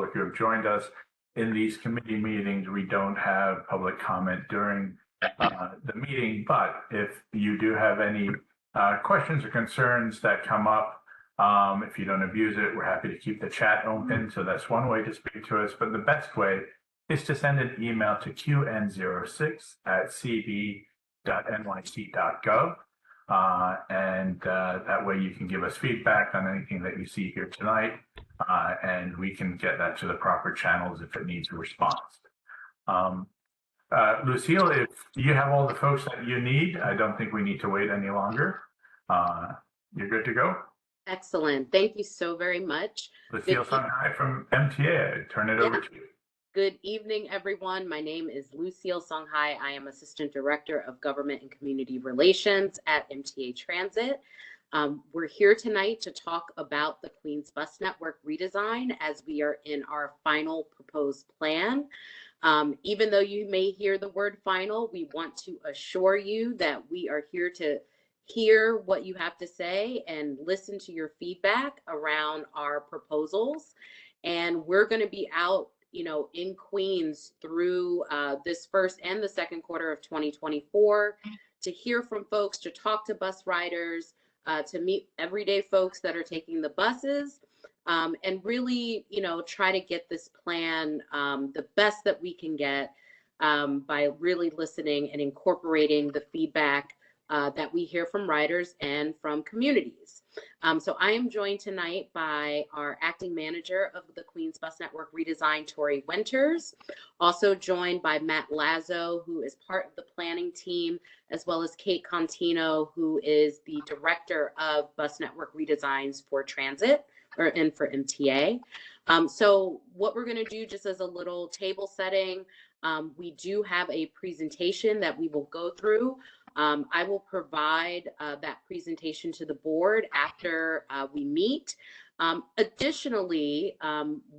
public who have joined us. In these committee meetings, we don't have public comment during the meeting, but if you do have any questions or concerns that come up, if you don't abuse it, we're happy to keep the chat open. So that's one way to speak to us. But the best way is to send an email to qn06@cb.nyc.gov. And that way you can give us feedback on anything that you see here tonight, and we can get that to the proper channels if it needs a response. Lucille, if you have all the folks that you need, I don't think we need to wait any longer. You're good to go? Excellent. Thank you so very much. Lucille Songhai from MTA. I turn it over to you. Good evening, everyone. My name is Lucille Songhai. I am Assistant Director of Government and Community Relations at MTA Transit. We're here tonight to talk about the Queens Bus Network redesign as we are in our final proposed plan. Even though you may hear the word final, we want to assure you that we are here to hear what you have to say and listen to your feedback around our proposals. And we're going to be out, in Queens through this first and the second quarter of 2024 to hear from folks, to talk to bus riders, to meet everyday folks that are taking the buses, and really, try to get this plan the best that we can get by really listening and incorporating the feedback that we hear from riders and from communities. So I am joined tonight by our acting manager of the Queens Bus Network redesign, Tori Winters, also joined by Matt Lazo, who is part of the planning team, as well as Kate Contino, who is the director of bus network redesigns for transit and for MTA. So what we're going to do, just as a little table setting, we do have a presentation that we will go through. I will provide that presentation to the board after we meet. Additionally,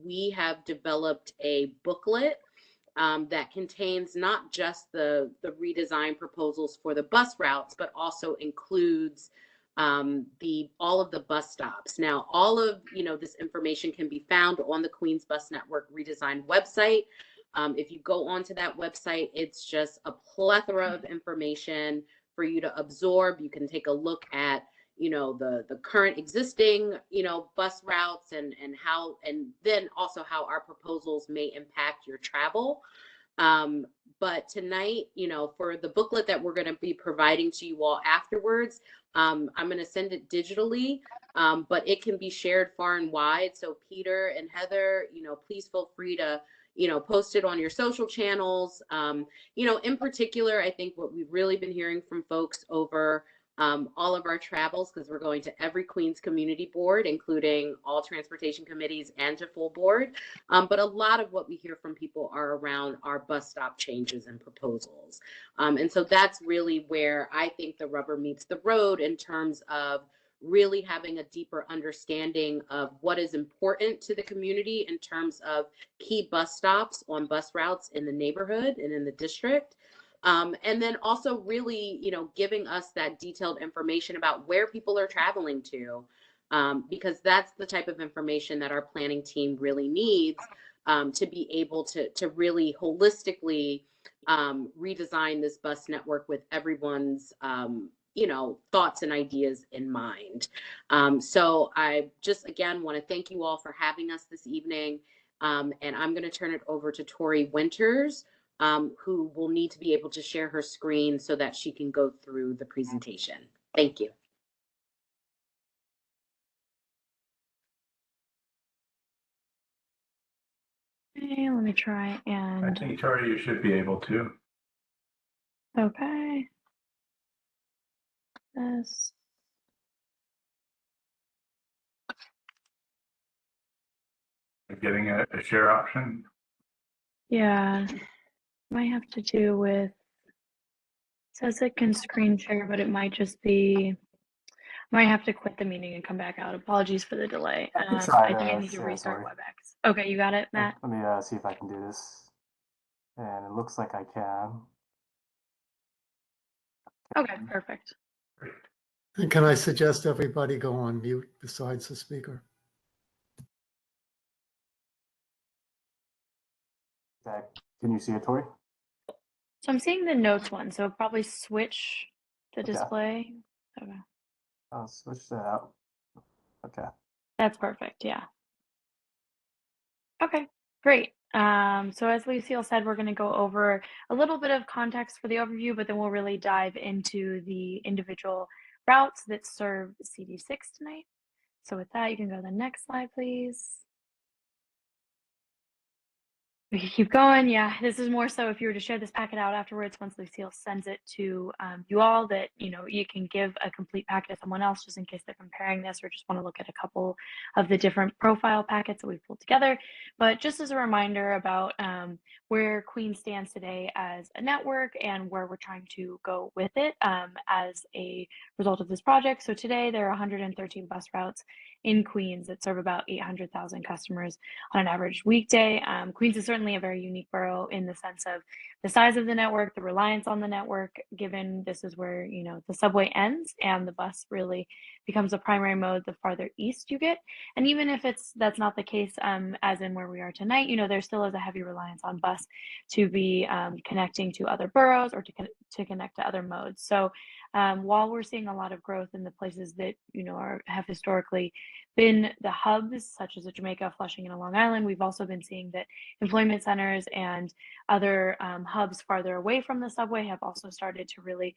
we have developed a booklet that contains not just the redesign proposals for the bus routes, but also includes all of the bus stops. Now, all of this information can be found on the Queens Bus Network redesign website. If you go onto that website, it's just a plethora of information for you to absorb. You can take a look at, the current existing, bus routes and then also how our proposals may impact your travel. But tonight, for the booklet that we're going to be providing to you all afterwards, I'm going to send it digitally, but it can be shared far and wide. So Peter and Heather, please feel free to post it on your social channels. In particular, I think what we've really been hearing from folks over all of our travels, because we're going to every Queens community board, including all transportation committees and to full board. But a lot of what we hear from people are around our bus stop changes and proposals. And so that's really where I think the rubber meets the road in terms of really having a deeper understanding of what is important to the community in terms of key bus stops on bus routes in the neighborhood and in the district. And then also really, giving us that detailed information about where people are traveling to, because that's the type of information that our planning team really needs to be able to really holistically redesign this bus network with everyone's thoughts and ideas in mind. So I just, again, want to thank you all for having us this evening. And I'm going to turn it over to Tori Winters, who will need to be able to share her screen so that she can go through the presentation. Thank you. Okay, let me try and... I think, Tori, you should be able to. Okay. This. Getting a share option? Yeah. Might have to do with... Says it can screen share, but it might just be... Might have to quit the meeting and come back out. Apologies for the delay. I think I need to restart WebEx. Okay, you got it, Matt? Let me see if I can do this. And it looks like I can. Okay, perfect. And can I suggest everybody go on mute besides the speaker? Can you see it, Tori? So I'm seeing the notes one, so probably switch the Okay. display. Okay. I'll switch that out. Okay. That's perfect. Yeah. Okay, great. So as Lucille said, we're going to go over a little bit of context for the overview, but then we'll really dive into the individual routes that serve CD6 tonight. So with that, you can go to the next slide, please. We can keep going. Yeah, this is more so if you were to share this packet out afterwards, once Lucille sends it to you all, that you can give a complete packet to someone else just in case they're comparing this or just want to look at a couple of the different profile packets that we've pulled together. But just as a reminder about where Queens stands today as a network and where we're trying to go with it as a result of this project. So today there are 113 bus routes in Queens that serve about 800,000 customers on an average weekday. Queens is certainly a very unique borough in the sense of the size of the network, the reliance on the network, given this is where, the subway ends and the bus really becomes a primary mode the farther east you get. And even if that's not the case, as in where we are tonight, there still is a heavy reliance on bus to be connecting to other boroughs or to connect to other modes. So while we're seeing a lot of growth in the places that, have historically been the hubs, such as Jamaica, Flushing, and Long Island, we've also been seeing that employment centers and other hubs farther away from the subway have also started to really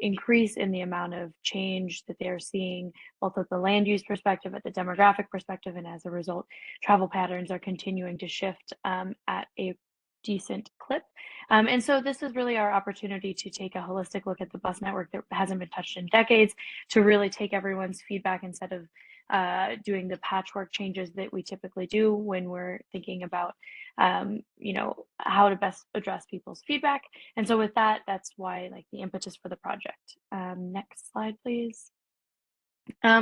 increase in the amount of change that they're seeing, both at the land use perspective, at the demographic perspective, and as a result, travel patterns are continuing to shift at a decent clip. And so this is really our opportunity to take a holistic look at the bus network that hasn't been touched in decades, to really take everyone's feedback instead of doing the patchwork changes that we typically do when we're thinking about, how to best address people's feedback. And so with that, that's why the impetus for the project. Next slide, please.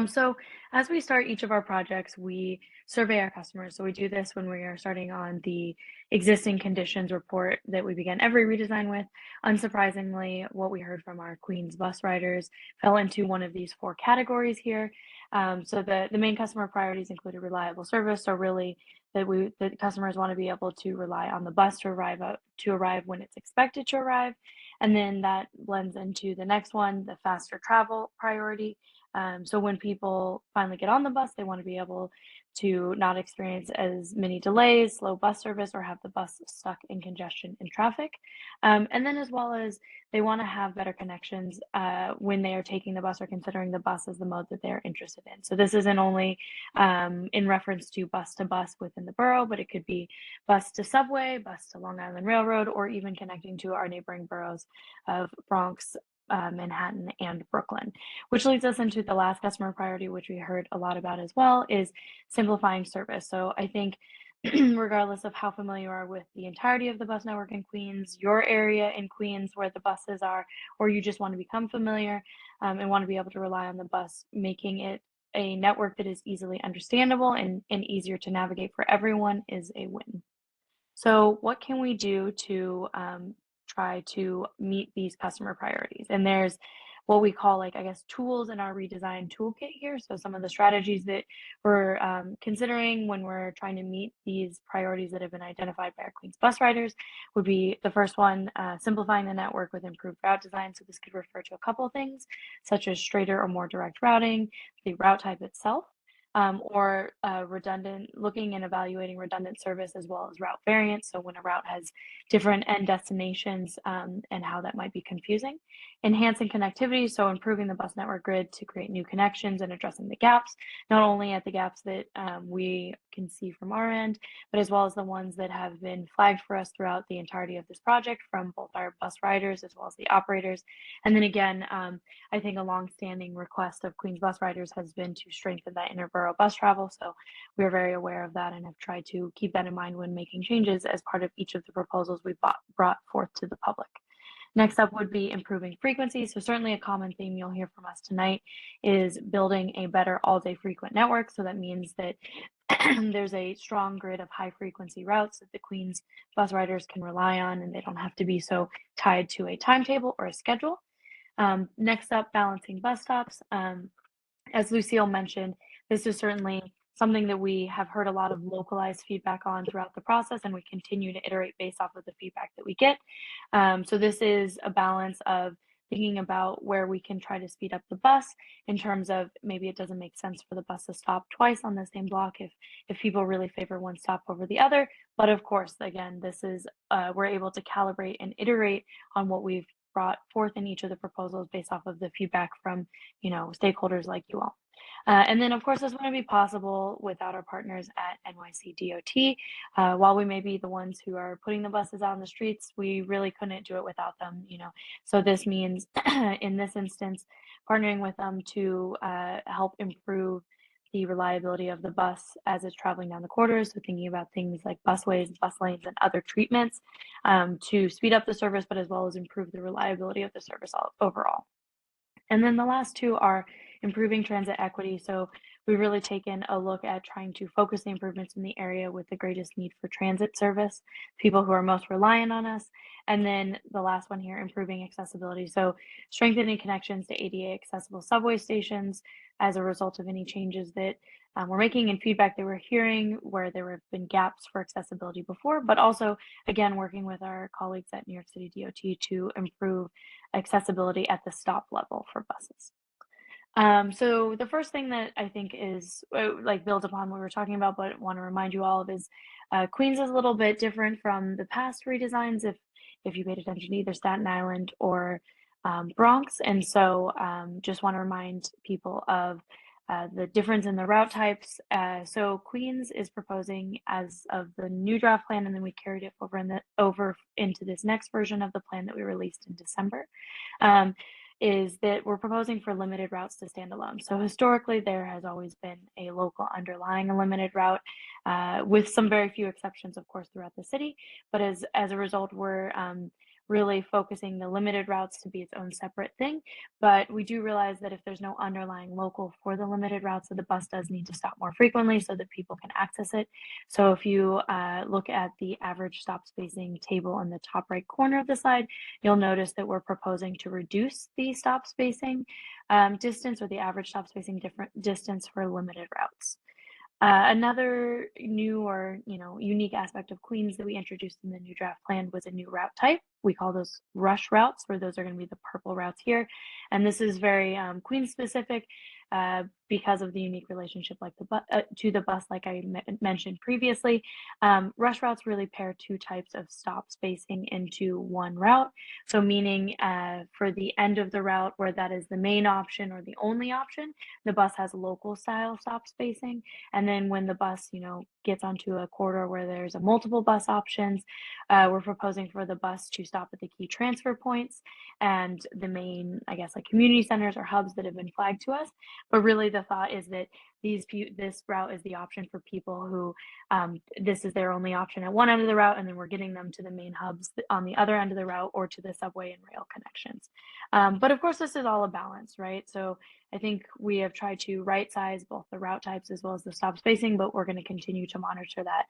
So as we start each of our projects, we survey our customers. So we do this when we are starting on the existing conditions report that we begin every redesign with. Unsurprisingly, what we heard from our Queens bus riders fell into one of these 4 categories here. So the main customer priorities included reliable service. So really the customers want to be able to rely on the bus to arrive when it's expected to arrive. And then that blends into the next one, the faster travel priority. So when people finally get on the bus, they want to be able to not experience as many delays, slow bus service, or have the bus stuck in congestion and traffic. And then as well as they want to have better connections when they are taking the bus or considering the bus as the mode that they're interested in. So this isn't only in reference to bus within the borough, but it could be bus to subway, bus to Long Island Railroad, or even connecting to our neighboring boroughs of Bronx, Manhattan, and Brooklyn, which leads us into the last customer priority, which we heard a lot about as well, is simplifying service. So I think regardless of how familiar you are with the entirety of the bus network in Queens, your area in Queens where the buses are, or you just want to become familiar and want to be able to rely on the bus, making it a network that is easily understandable and easier to navigate for everyone is a win. So what can we do to try to meet these customer priorities? And there's what we call tools in our redesign toolkit here. So some of the strategies that we're considering when we're trying to meet these priorities that have been identified by our Queens bus riders would be the first one, simplifying the network with improved route design. So this could refer to a couple of things, such as straighter or more direct routing, the route type itself, or looking and evaluating redundant service as well as route variants. So when a route has different end destinations and how that might be confusing. Enhancing connectivity, so improving the bus network grid to create new connections and addressing the gaps, not only at the gaps that we can see from our end, but as well as the ones that have been flagged for us throughout the entirety of this project from both our bus riders as well as the operators. And then again, I think a longstanding request of Queens bus riders has been to strengthen that interborough bus travel. So we are very aware of that and have tried to keep that in mind when making changes as part of each of the proposals we brought forth to the public. Next up would be improving frequency. So certainly a common theme you'll hear from us tonight is building a better all-day frequent network. So that means that there's a strong grid of high frequency routes that the Queens bus riders can rely on, and they don't have to be so tied to a timetable or a schedule. Next up, balancing bus stops. As Lucille mentioned, this is certainly something that we have heard a lot of localized feedback on throughout the process, and we continue to iterate based off of the feedback that we get. So this is a balance of thinking about where we can try to speed up the bus in terms of maybe it doesn't make sense for the bus to stop twice on the same block if people really favor one stop over the other. But of course, again, this is we're able to calibrate and iterate on what we've brought forth in each of the proposals based off of the feedback from stakeholders like you all. And then, of course, this wouldn't be possible without our partners at NYC DOT. While we may be the ones who are putting the buses out on the streets, we really couldn't do it without them. So this means, in this instance, partnering with them to help improve the reliability of the bus as it's traveling down the corridors. So thinking about things like busways, bus lanes, and other treatments to speed up the service, but as well as improve the reliability of the service overall. And then the last two are improving transit equity. So we've really taken a look at trying to focus the improvements in the area with the greatest need for transit service, people who are most reliant on us. And then the last one here, improving accessibility. So strengthening connections to ADA accessible subway stations as a result of any changes that we're making and feedback that we're hearing where there have been gaps for accessibility before, but also, again, working with our colleagues at New York City DOT to improve accessibility at the stop level for buses. So the first thing that I think is builds upon what we were talking about, but want to remind you all of is Queens is a little bit different from the past redesigns if you paid attention to either Staten Island or Bronx. And so just want to remind people of the difference in the route types. So Queens is proposing as of the new draft plan, and then we carried it over into this next version of the plan that we released in December. Is that we're proposing for limited routes to stand alone. So historically, there has always been a local underlying a limited route, with some very few exceptions, of course, throughout the city. But as a result, we're really focusing the limited routes to be its own separate thing. But we do realize that if there's no underlying local for the limited routes, that the bus does need to stop more frequently so that people can access it. So if you look at the average stop spacing table in the top right corner of the slide, you'll notice that we're proposing to reduce the stop spacing distance, or the average stop spacing distance for limited routes. Another new or unique aspect of Queens that we introduced in the new draft plan was a new route type. We call those rush routes, where those are going to be the purple routes here. And this is very Queens specific because of the unique relationship to the bus, like I mentioned previously. Rush routes really pair two types of stop spacing into one route. So meaning for the end of the route, where that is the main option or the only option, the bus has local style stop spacing. And then when the bus, gets onto a corridor where there's a multiple bus options, we're proposing for the bus to stop at the key transfer points and the main, community centers or hubs that have been flagged to us. But really the thought is that this route is the option for people who this is their only option at one end of the route, and then we're getting them to the main hubs on the other end of the route or to the subway and rail connections. But of course, this is all a balance, right? So I think we have tried to right size both the route types as well as the stop spacing, but we're going to continue to monitor that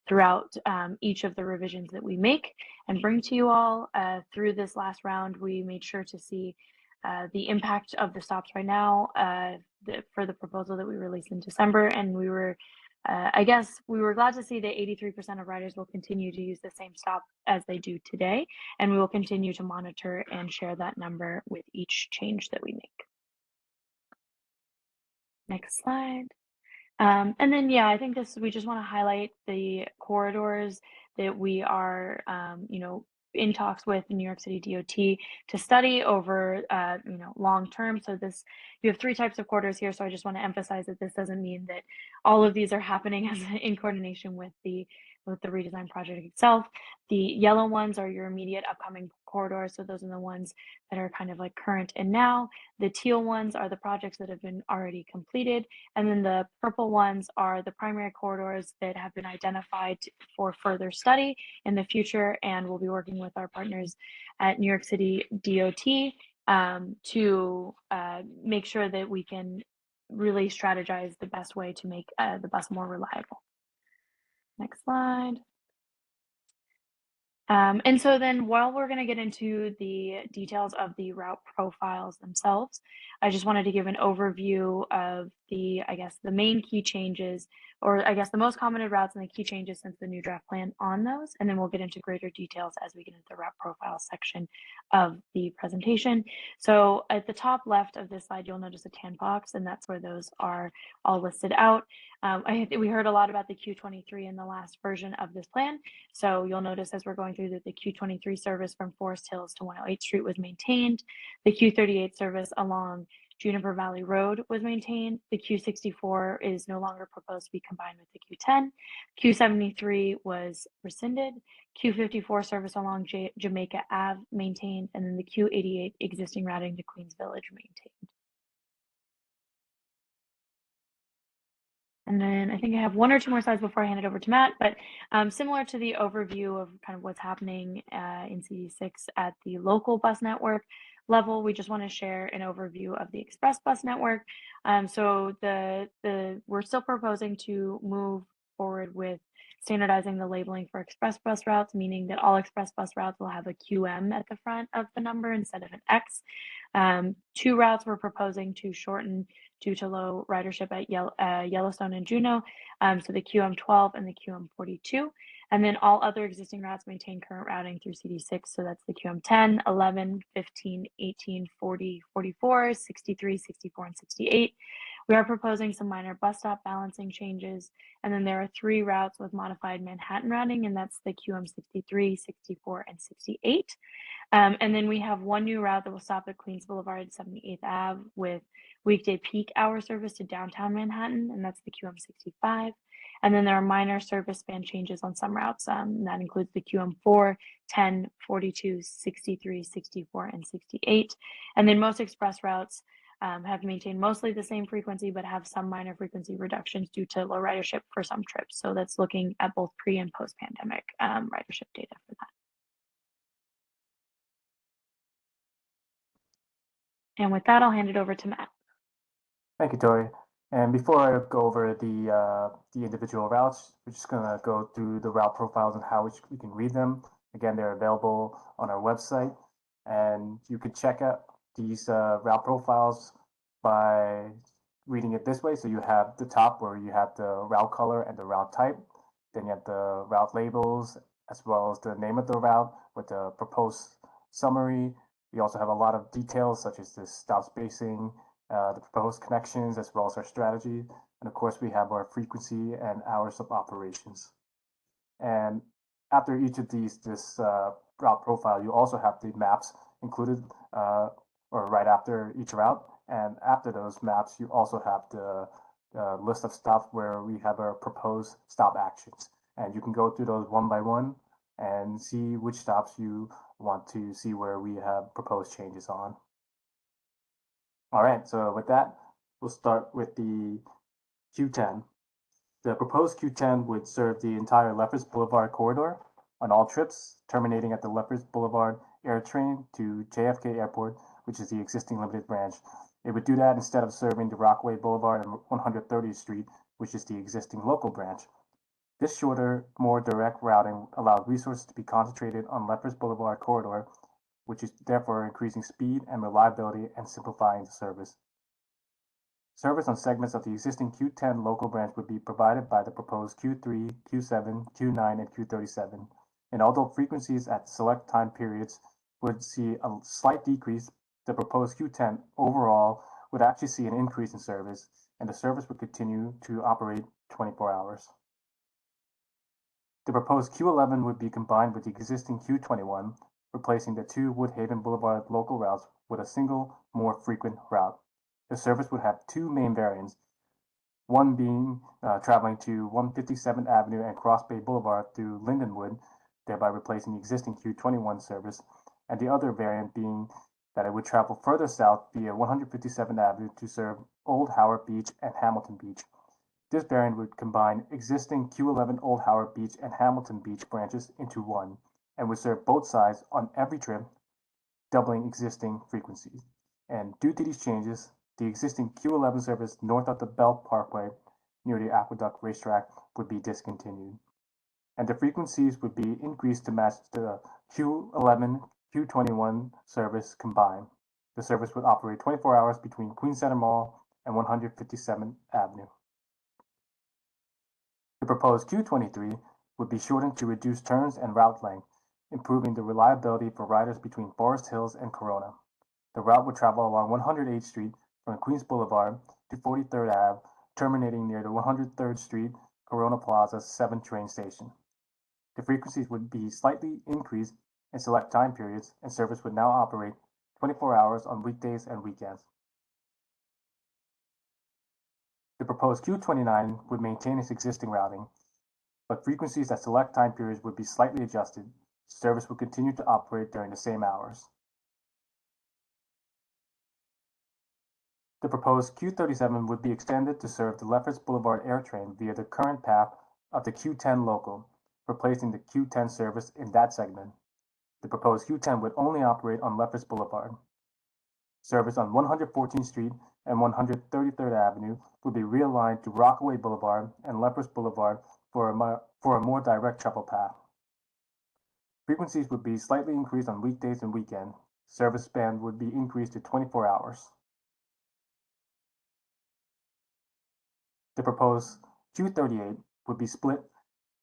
throughout each of the revisions that we make and bring to you all. Through this last round, we made sure to see the impact of the stops right now for the proposal that we released in December. And we were glad to see that 83% of riders will continue to use the same stop as they do today. And we will continue to monitor and share that number with each change that we make. Next slide. And then, I think we just want to highlight the corridors that we are, in talks with New York City DOT to study over, long term. So you have three types of corridors here. So I just want to emphasize that this doesn't mean that all of these are happening in coordination with the redesign project itself. The yellow ones are your immediate upcoming corridors. So those are the ones that are kind of like current and now. The teal ones are the projects that have been already completed. And then the purple ones are the primary corridors that have been identified for further study in the future. And we'll be working with our partners at New York City DOT to make sure that we can really strategize the best way to make the bus more reliable. Next slide. And so then while we're going to get into the details of the route profiles themselves, I just wanted to give an overview of the, I guess, the main key changes, or I guess the most commented routes and the key changes since the new draft plan on those. And then we'll get into greater details as we get into the route profile section of the presentation. So at the top left of this slide, you'll notice a tan box, and that's where those are all listed out. We heard a lot about the Q23 in the last version of this plan. So you'll notice as we're going through that the Q23 service from Forest Hills to 108th Street was maintained. The Q38 service along Juniper Valley Road was maintained. The Q64 is no longer proposed to be combined with the Q10. Q73 was rescinded. Q54 service along Jamaica Ave maintained, and then the Q88 existing routing to Queens Village maintained. And then I think I have one or two more slides before I hand it over to Matt, but similar to the overview of kind of what's happening in CD6 at the local bus network level, we just want to share an overview of the express bus network. So we're still proposing to move forward with standardizing the labeling for express bus routes, meaning that all express bus routes will have a QM at the front of the number instead of an X. 2 routes we're proposing to shorten due to low ridership at Yellowstone and Juneau, so the QM12 and the QM42. And then all other existing routes maintain current routing through CD6, so that's the QM10, 11, 15, 18, 40, 44, 63, 64, and 68. We are proposing some minor bus stop balancing changes, and then there are 3 routes with modified Manhattan routing, and that's the QM63, 64, and 68. And then we have 1 new route that will stop at Queens Boulevard, 78th Ave, with weekday peak hour service to downtown Manhattan, and that's the QM65. And then there are minor service span changes on some routes. That includes the QM4, 10, 42, 63, 64, and 68. And then most express routes have maintained mostly the same frequency, but have some minor frequency reductions due to low ridership for some trips. So that's looking at both pre and post-pandemic ridership data for that. And with that, I'll hand it over to Matt. Thank you, Tori. And before I go over the individual routes, we're just going to go through the route profiles and how we can read them. Again, they're available on our website, and you can check out these route profiles by reading it this way. So you have the top where you have the route color and the route type. Then you have the route labels as well as the name of the route with the proposed summary. We also have a lot of details such as the stop spacing, the proposed connections, as well as our strategy. And of course, we have our frequency and hours of operations. And after each of this route profile, you also have the maps included or right after each route. And after those maps, you also have the list of stops where we have our proposed stop actions. And you can go through those one by one and see which stops you want to see where we have proposed changes on. All right, so with that, we'll start with the Q10. The proposed Q10 would serve the entire Lefferts Boulevard corridor on all trips, terminating at the Lefferts Boulevard Air Train to JFK Airport, which is the existing limited branch. It would do that instead of serving the Rockaway Boulevard and 130th Street, which is the existing local branch. This shorter, more direct routing allows resources to be concentrated on Lefferts Boulevard corridor, which is therefore increasing speed and reliability and simplifying the service. Service on segments of the existing Q10 local branch would be provided by the proposed Q3, Q7, Q9, and Q37. And although frequencies at select time periods would see a slight decrease, the proposed Q10 overall would actually see an increase in service, and the service would continue to operate 24 hours. The proposed Q11 would be combined with the existing Q21, replacing the 2 Woodhaven Boulevard local routes with a single, more frequent route. The service would have 2 main variants, one being traveling to 157th Avenue and Cross Bay Boulevard through Lindenwood, thereby replacing the existing Q21 service, and the other variant being that it would travel further south via 157th Avenue to serve Old Howard Beach and Hamilton Beach. This variant would combine existing Q11 Old Howard Beach and Hamilton Beach branches into one, and would serve both sides on every trip, doubling existing frequencies. And due to these changes, the existing Q11 service north of the Belt Parkway near the Aqueduct Racetrack would be discontinued. And the frequencies would be increased to match the Q11, Q21 service combined. The service would operate 24 hours between Queens Center Mall and 157th Avenue. The proposed Q23 would be shortened to reduce turns and route length, improving the reliability for riders between Forest Hills and Corona. The route would travel along 108th Street from Queens Boulevard to 43rd Ave, terminating near the 103rd Street Corona Plaza 7 train station. The frequencies would be slightly increased in select time periods, and service would now operate 24 hours on weekdays and weekends. The proposed Q29 would maintain its existing routing, but frequencies at select time periods would be slightly adjusted. Service would continue to operate during the same hours. The proposed Q37 would be extended to serve the Lefferts Boulevard Air Train via the current path of the Q10 local, replacing the Q10 service in that segment. The proposed Q10 would only operate on Lefferts Boulevard. Service on 114th Street and 133rd Avenue would be realigned to Rockaway Boulevard and Lefferts Boulevard for a more direct shuttle path. Frequencies would be slightly increased on weekdays and weekends. Service span would be increased to 24 hours. The proposed Q38 would be split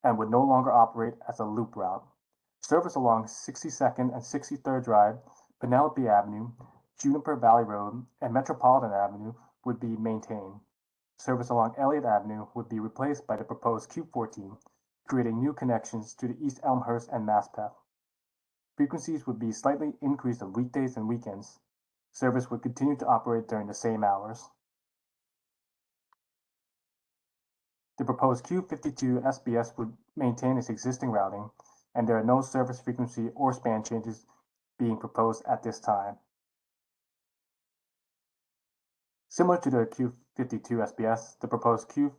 and would no longer operate as a loop route. Service along 62nd and 63rd Drive, Penelope Avenue, Juniper Valley Road, and Metropolitan Avenue would be maintained. Service along Elliott Avenue would be replaced by the proposed Q14, creating new connections to the East Elmhurst and Maspeth. Frequencies would be slightly increased on weekdays and weekends. Service would continue to operate during the same hours. The proposed Q52 SBS would maintain its existing routing, and there are no service frequency or span changes being proposed at this time. Similar to the Q52 SBS, the proposed Q53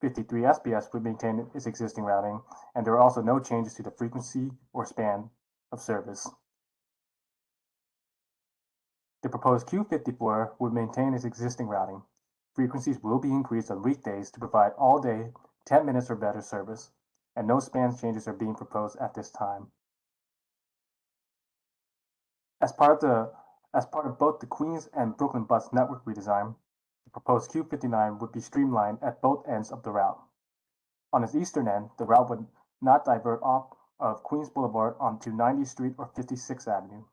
SBS would maintain its existing routing, and there are also no changes to the frequency or span of service. The proposed Q54 would maintain its existing routing. Frequencies will be increased on weekdays to provide all day 10 minutes or better service, and no span changes are being proposed at this time. As part of both the Queens and Brooklyn bus network redesign, the proposed Q59 would be streamlined at both ends of the route. On its eastern end, the route would not divert off of Queens Boulevard onto 90th Street or 56th Avenue.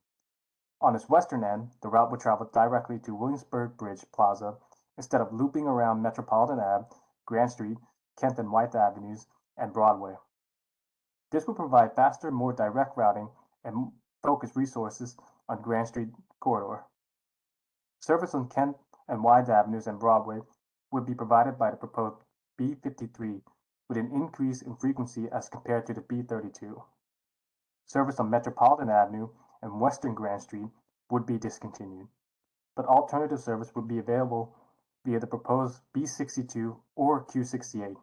On its western end, the route would travel directly to Williamsburg Bridge Plaza instead of looping around Metropolitan Ave, Grand Street, Kent and Wythe Avenues, and Broadway. This would provide faster, more direct routing and focus resources on Grand Street corridor. Service on Kent and Wythe Avenues and Broadway would be provided by the proposed B53 with an increase in frequency as compared to the B32. Service on Metropolitan Avenue and Western Grand Street would be discontinued, but alternative service would be available via the proposed B62 or Q68.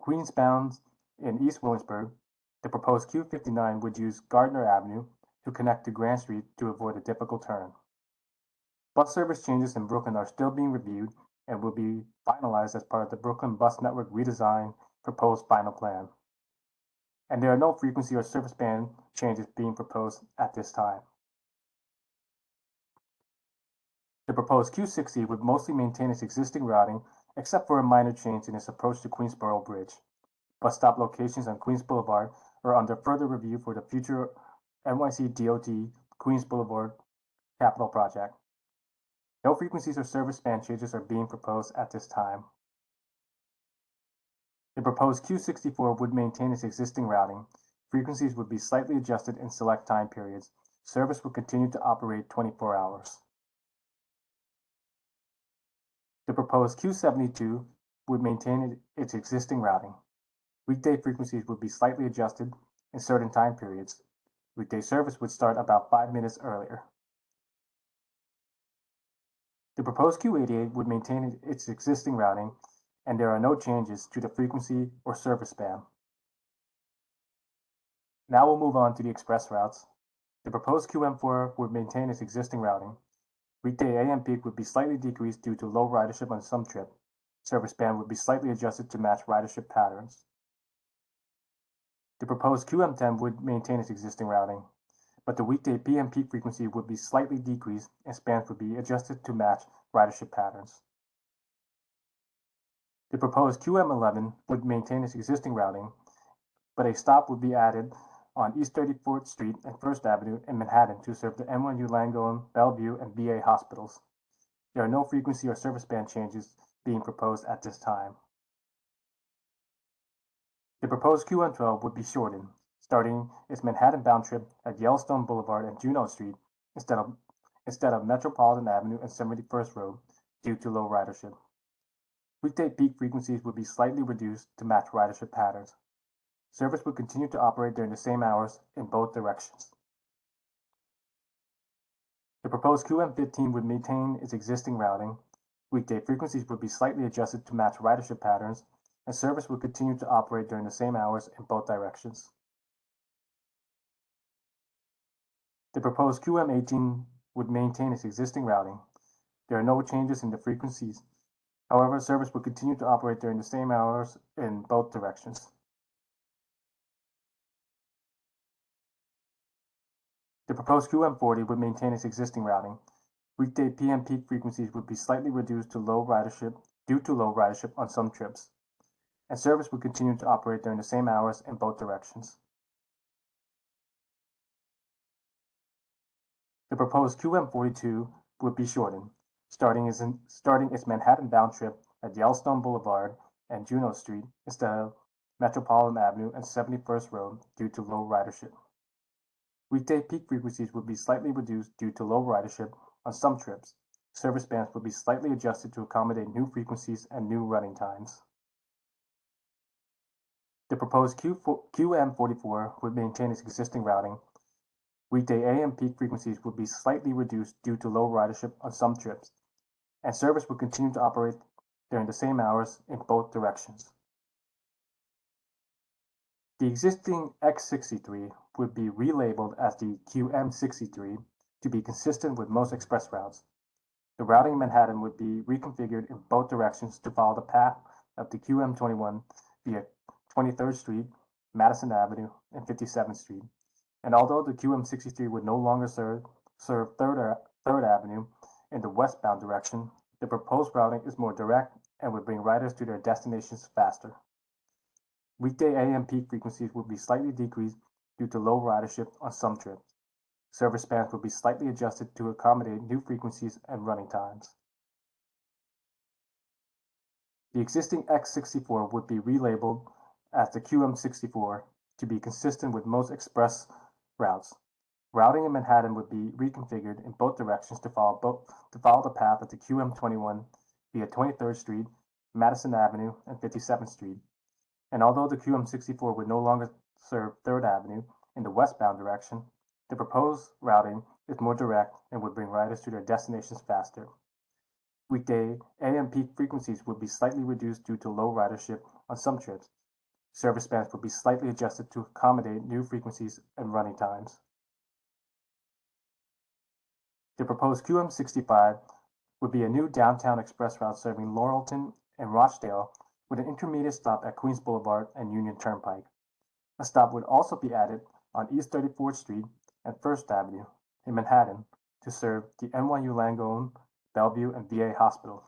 Queensbound in East Williamsburg, the proposed Q59 would use Gardner Avenue to connect to Grand Street to avoid a difficult turn. Bus service changes in Brooklyn are still being reviewed and will be finalized as part of the Brooklyn Bus Network redesign proposed final plan. And there are no frequency or service band changes being proposed at this time. The proposed Q60 would mostly maintain its existing routing, except for a minor change in its approach to Queensboro Bridge. Bus stop locations on Queens Boulevard are under further review for the future NYC DOT Queens Boulevard capital project. No frequencies or service span changes are being proposed at this time. The proposed Q64 would maintain its existing routing. Frequencies would be slightly adjusted in select time periods. Service would continue to operate 24 hours. The proposed Q72 would maintain its existing routing. Weekday frequencies would be slightly adjusted in certain time periods. Weekday service would start about 5 minutes earlier. The proposed Q88 would maintain its existing routing, and there are no changes to the frequency or service span. Now we'll move on to the express routes. The proposed QM4 would maintain its existing routing. Weekday AM peak would be slightly decreased due to low ridership on some trip. Service span would be slightly adjusted to match ridership patterns. The proposed QM10 would maintain its existing routing, but the weekday PM peak frequency would be slightly decreased and spans would be adjusted to match ridership patterns. The proposed QM11 would maintain its existing routing, but a stop would be added on East 34th Street and First Avenue in Manhattan to serve the NYU Langone, Bellevue, and VA hospitals. There are no frequency or service band changes being proposed at this time. The proposed QM12 would be shortened, starting its Manhattan-bound trip at Yellowstone Boulevard and Juneau Street instead of Metropolitan Avenue and 71st Road due to low ridership. Weekday peak frequencies would be slightly reduced to match ridership patterns. Service would continue to operate during the same hours in both directions. The proposed QM15 would maintain its existing routing. Weekday frequencies would be slightly adjusted to match ridership patterns, and service would continue to operate during the same hours in both directions. The proposed QM18 would maintain its existing routing. There are no changes in the frequencies. However, service would continue to operate during the same hours in both directions. The proposed QM40 would maintain its existing routing. Weekday PM peak frequencies would be slightly reduced to low ridership due to low ridership on some trips, and service would continue to operate during the same hours in both directions. The proposed QM42 would be shortened, starting its Manhattan-bound trip at Yellowstone Boulevard and Juneau Street instead of Metropolitan Avenue and 71st Road due to low ridership. Weekday peak frequencies would be slightly reduced due to low ridership on some trips. Service bands would be slightly adjusted to accommodate new frequencies and new running times. The proposed QM44 would maintain its existing routing. Weekday AM peak frequencies would be slightly reduced due to low ridership on some trips, and service would continue to operate during the same hours in both directions. The existing X63 would be relabeled as the QM63 to be consistent with most express routes. The routing in Manhattan would be reconfigured in both directions to follow the path of the QM21 via 23rd Street, Madison Avenue, and 57th Street. And although the QM63 would no longer serve 3rd Avenue in the westbound direction, the proposed routing is more direct and would bring riders to their destinations faster. Weekday AM peak frequencies would be slightly decreased due to low ridership on some trips. Service spans would be slightly adjusted to accommodate new frequencies and running times. The existing X64 would be relabeled as the QM64 to be consistent with most express routes. Routing in Manhattan would be reconfigured in both directions to follow the path of the QM21 via 23rd Street, Madison Avenue, and 57th Street. And although the QM64 would no longer serve 3rd Avenue in the westbound direction, the proposed routing is more direct and would bring riders to their destinations faster. Weekday AM peak frequencies would be slightly reduced due to low ridership on some trips. Service spans would be slightly adjusted to accommodate new frequencies and running times. The proposed QM65 would be a new downtown express route serving Laurelton and Rochdale with an intermediate stop at Queens Boulevard and Union Turnpike. A stop would also be added on East 34th Street and First Avenue in Manhattan to serve the NYU Langone, Bellevue, and VA hospitals.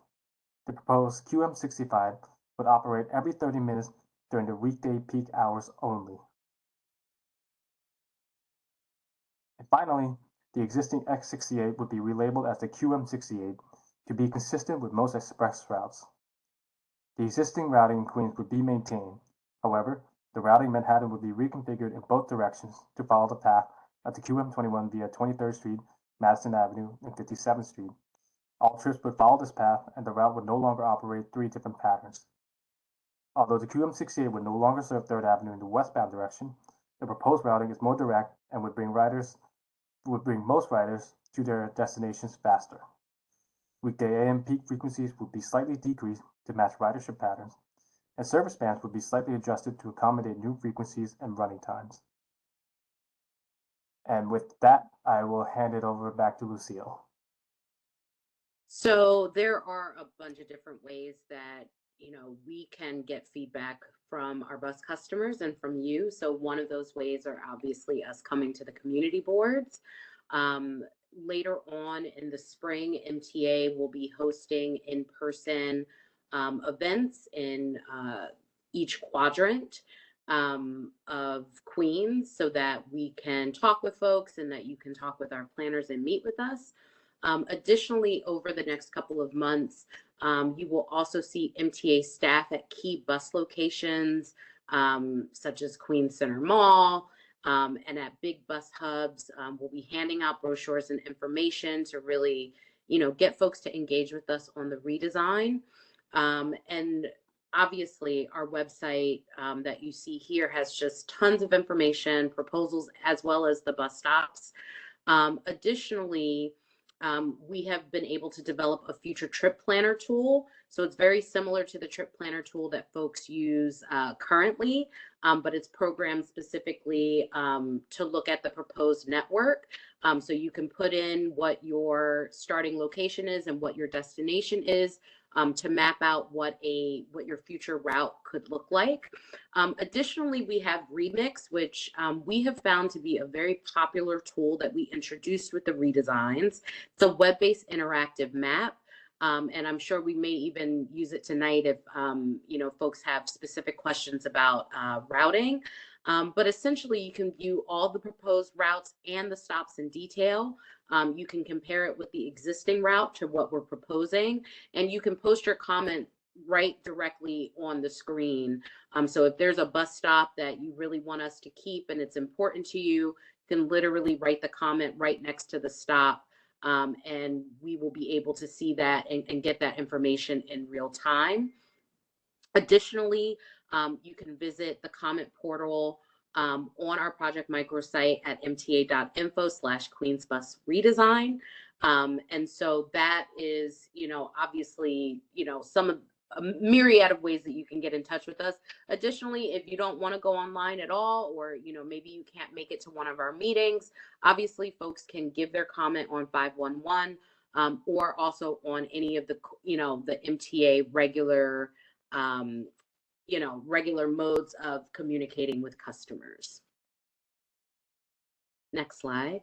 The proposed QM65 would operate every 30 minutes during the weekday peak hours only. And finally, the existing X68 would be relabeled as the QM68 to be consistent with most express routes. The existing routing in Queens would be maintained. However, the routing in Manhattan would be reconfigured in both directions to follow the path of the QM21 via 23rd Street, Madison Avenue, and 57th Street. All trips would follow this path, and the route would no longer operate 3 different patterns. Although the QM68 would no longer serve 3rd Avenue in the westbound direction, the proposed routing is more direct and would bring most riders to their destinations faster. Weekday AM peak frequencies would be slightly decreased to match ridership patterns, and service bands would be slightly adjusted to accommodate new frequencies and running times. And with that, I will hand it over back to Lucille. So there are a bunch of different ways that, we can get feedback from our bus customers and from you. So one of those ways are obviously us coming to the community boards. Later on in the spring, MTA will be hosting in-person events in each quadrant of Queens so that we can talk with folks and that you can talk with our planners and meet with us. Additionally, over the next couple of months, you will also see MTA staff at key bus locations, such as Queens Center Mall, and at big bus hubs. We'll be handing out brochures and information to really, get folks to engage with us on the redesign. And obviously, our website that you see here has just tons of information, proposals, as well as the bus stops. Additionally, we have been able to develop a future trip planner tool. So it's very similar to the trip planner tool that folks use currently, but it's programmed specifically to look at the proposed network. So you can put in what your starting location is and what your destination is to map out what your future route could look like. Additionally, we have Remix, which we have found to be a very popular tool that we introduced with the redesigns. It's a web-based interactive map. And I'm sure we may even use it tonight if, folks have specific questions about routing. But essentially, you can view all the proposed routes and the stops in detail. You can compare it with the existing route to what we're proposing, and you can post your comment right directly on the screen. So if there's a bus stop that you really want us to keep and it's important to you, you can literally write the comment right next to the stop. And we will be able to see that and get that information in real time. Additionally, you can visit the comment portal on our Project microsite at mta.info/queensbusredesign. And so that is, obviously, some of a myriad of ways that you can get in touch with us. Additionally, if you don't want to go online at all, or, maybe you can't make it to one of our meetings, obviously folks can give their comment on 511 or also on any of the, the MTA regular, regular modes of communicating with customers. Next slide.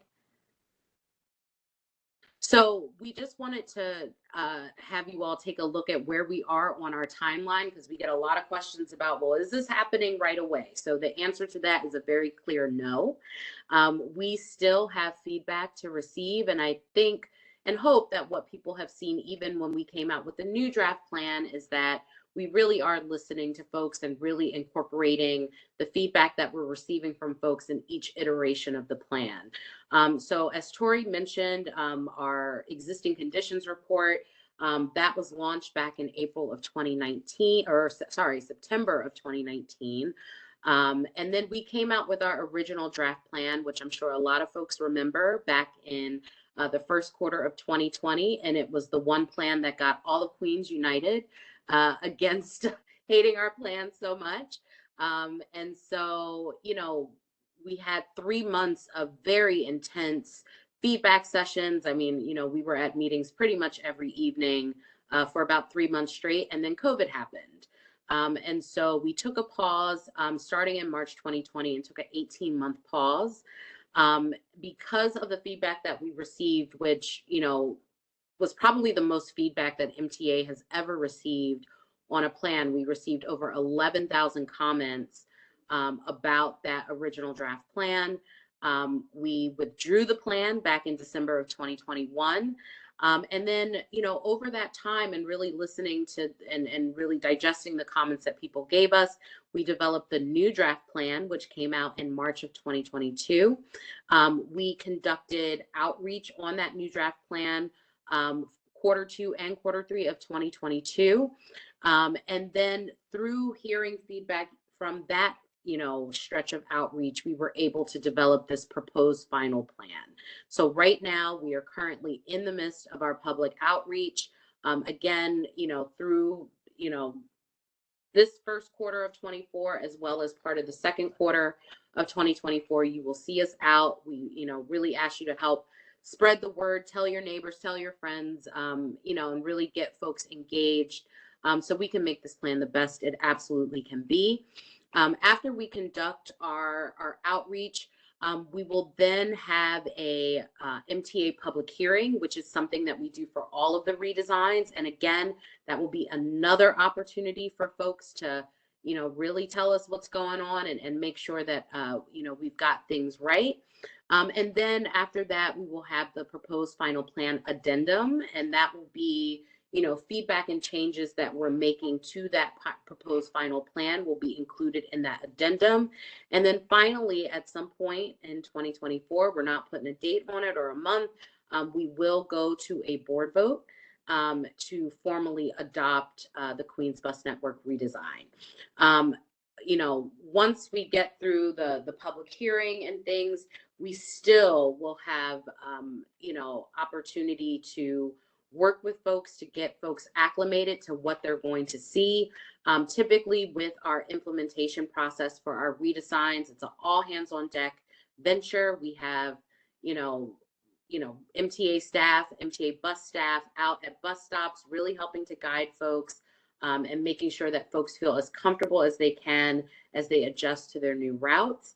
So we just wanted to have you all take a look at where we are on our timeline, because we get a lot of questions about, well, is this happening right away? So the answer to that is a very clear no. We still have feedback to receive, and I think and hope that what people have seen, even when we came out with the new draft plan, is that we really are listening to folks and really incorporating the feedback that we're receiving from folks in each iteration of the plan. So as Tori mentioned, our existing conditions report, that was launched back in April of 2019, or sorry, September of 2019. And then we came out with our original draft plan, which I'm sure a lot of folks remember, back in the first quarter of 2020. And it was the one plan that got all of Queens united against hating our plan so much. And so, we had 3 months of very intense feedback sessions. I mean, we were at meetings pretty much every evening for about 3 months straight, and then COVID happened. And so we took a pause starting in March 2020 and took an 18-month pause because of the feedback that we received, which, was probably the most feedback that MTA has ever received on a plan. We received over 11,000 comments about that original draft plan. We withdrew the plan back in December of 2021. And then, over that time and really listening to and really digesting the comments that people gave us, we developed the new draft plan, which came out in March of 2022. We conducted outreach on that new draft plan quarter 2 and quarter 3 of 2022. And then through hearing feedback from that, stretch of outreach, we were able to develop this proposed final plan. So right now we are currently in the midst of our public outreach. Again, through, this first quarter of 24, as well as part of the second quarter of 2024, you will see us out. We, really ask you to help spread the word, tell your neighbors, tell your friends, and really get folks engaged so we can make this plan the best it absolutely can be. After we conduct our outreach, We will then have a MTA public hearing, which is something that we do for all of the redesigns. And again, that will be another opportunity for folks to, really tell us what's going on and make sure that, we've got things right. And then after that, we will have the proposed final plan addendum, and that will be, feedback and changes that we're making to that proposed final plan will be included in that addendum. And then finally, at some point in 2024, we're not putting a date on it or a month, we will go to a board vote to formally adopt the Queens Bus Network redesign. Once we get through the public hearing and things, we still will have, opportunity to work with folks to get folks acclimated to what they're going to see. Typically with our implementation process for our redesigns, it's an all hands on deck venture. We have, MTA staff, MTA bus staff out at bus stops, really helping to guide folks and making sure that folks feel as comfortable as they can as they adjust to their new routes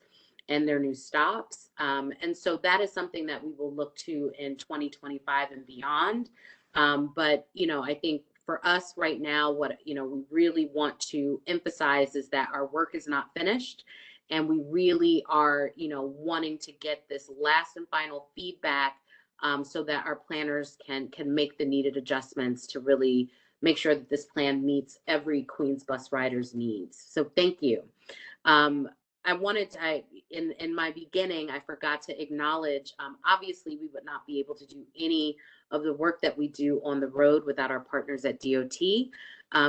and their new stops. And so that is something that we will look to in 2025 and beyond. But, I think for us right now, what, we really want to emphasize is that our work is not finished. And we really are, wanting to get this last and final feedback so that our planners can make the needed adjustments to really make sure that this plan meets every Queens bus rider's needs. So thank you. I wanted to, in my beginning, I forgot to acknowledge, obviously we would not be able to do any of the work that we do on the road without our partners at DOT.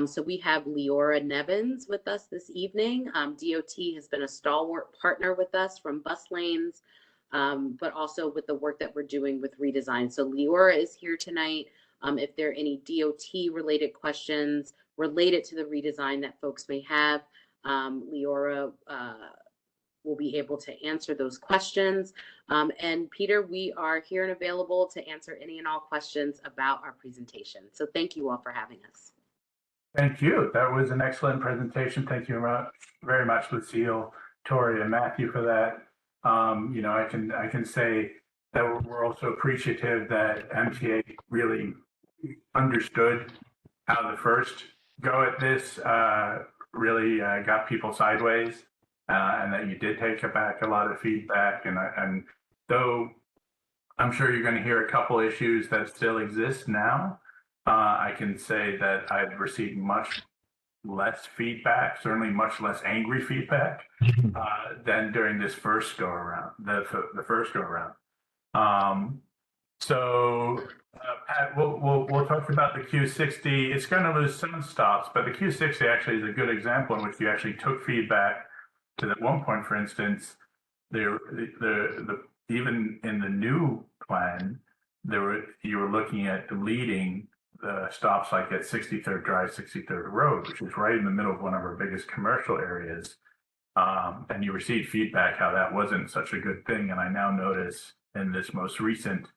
So we have Leora Nevins with us this evening. DOT has been a stalwart partner with us from bus lanes, but also with the work that we're doing with redesign. So Leora is here tonight. If there are any DOT related questions related to the redesign that folks may have, Leora will be able to answer those questions. And Peter, we are here and available to answer any and all questions about our presentation. So thank you all for having us. Thank you. That was an excellent presentation. Thank you very much, Lucille, Tori, and Matthew for that. I can say that we're also appreciative that MTA really understood how the first go at this really got people sideways, and that you did take back a lot of feedback. And though I'm sure you're going to hear a couple issues that still exist now, I can say that I've received much less feedback, certainly much less angry feedback than during this first go around, the first go around. So Pat, we'll talk about the Q60. It's going to lose some stops, but the Q60 actually is a good example in which you actually took feedback. To that one point, for instance, the even in the new plan, you were looking at deleting the stops like at 63rd Drive, 63rd Road, which is right in the middle of one of our biggest commercial areas. And you received feedback how that wasn't such a good thing. And I now notice in this most recent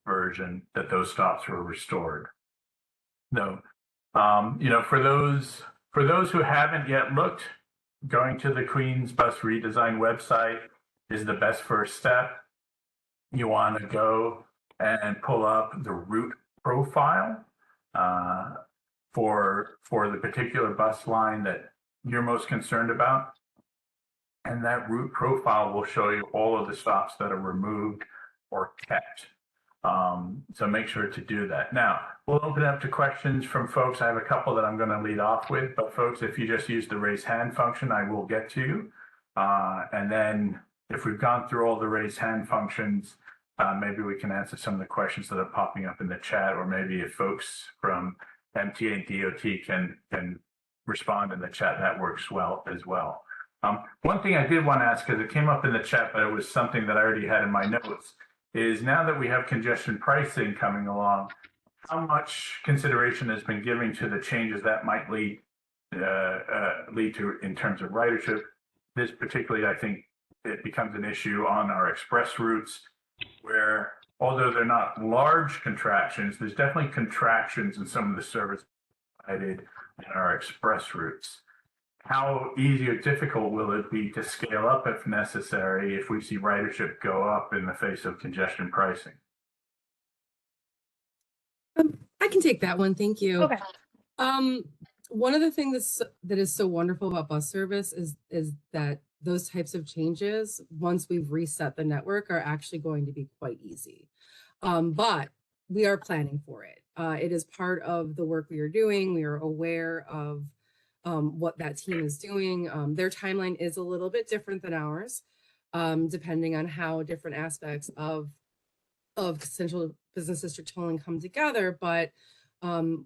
version that those stops were restored. No, for those who haven't yet looked, going to the Queens Bus Redesign website is the best first step. You want to go and pull up the route profile for the particular bus line that you're most concerned about. And that route profile will show you all of the stops that are removed or kept. So make sure to do that. Now, we'll open up to questions from folks. I have a couple that I'm going to lead off with, but folks, if you just use the raise hand function, I will get to you. And then if we've gone through all the raise hand functions, maybe we can answer some of the questions that are popping up in the chat, or maybe if folks from MTA and DOT can respond in the chat, that works well as well. One thing I did want to ask, because it came up in the chat, but it was something that I already had in my notes, is now that we have congestion pricing coming along, how much consideration has been given to the changes that might lead to in terms of ridership? This particularly, I think it becomes an issue on our express routes, where although they're not large contractions, there's definitely contractions in some of the service provided in our express routes. how easy or difficult will it be to scale up if necessary if we see ridership go up in the face of congestion pricing? I can take that one. Thank you. Okay. One of the things that is so wonderful about bus service is that those types of changes, once we've reset the network, are actually going to be quite easy. But we are planning for it. It is part of the work we are doing. We are aware of what that team is doing. Their timeline is a little bit different than ours, depending on how different aspects of Central Business District tolling come together. But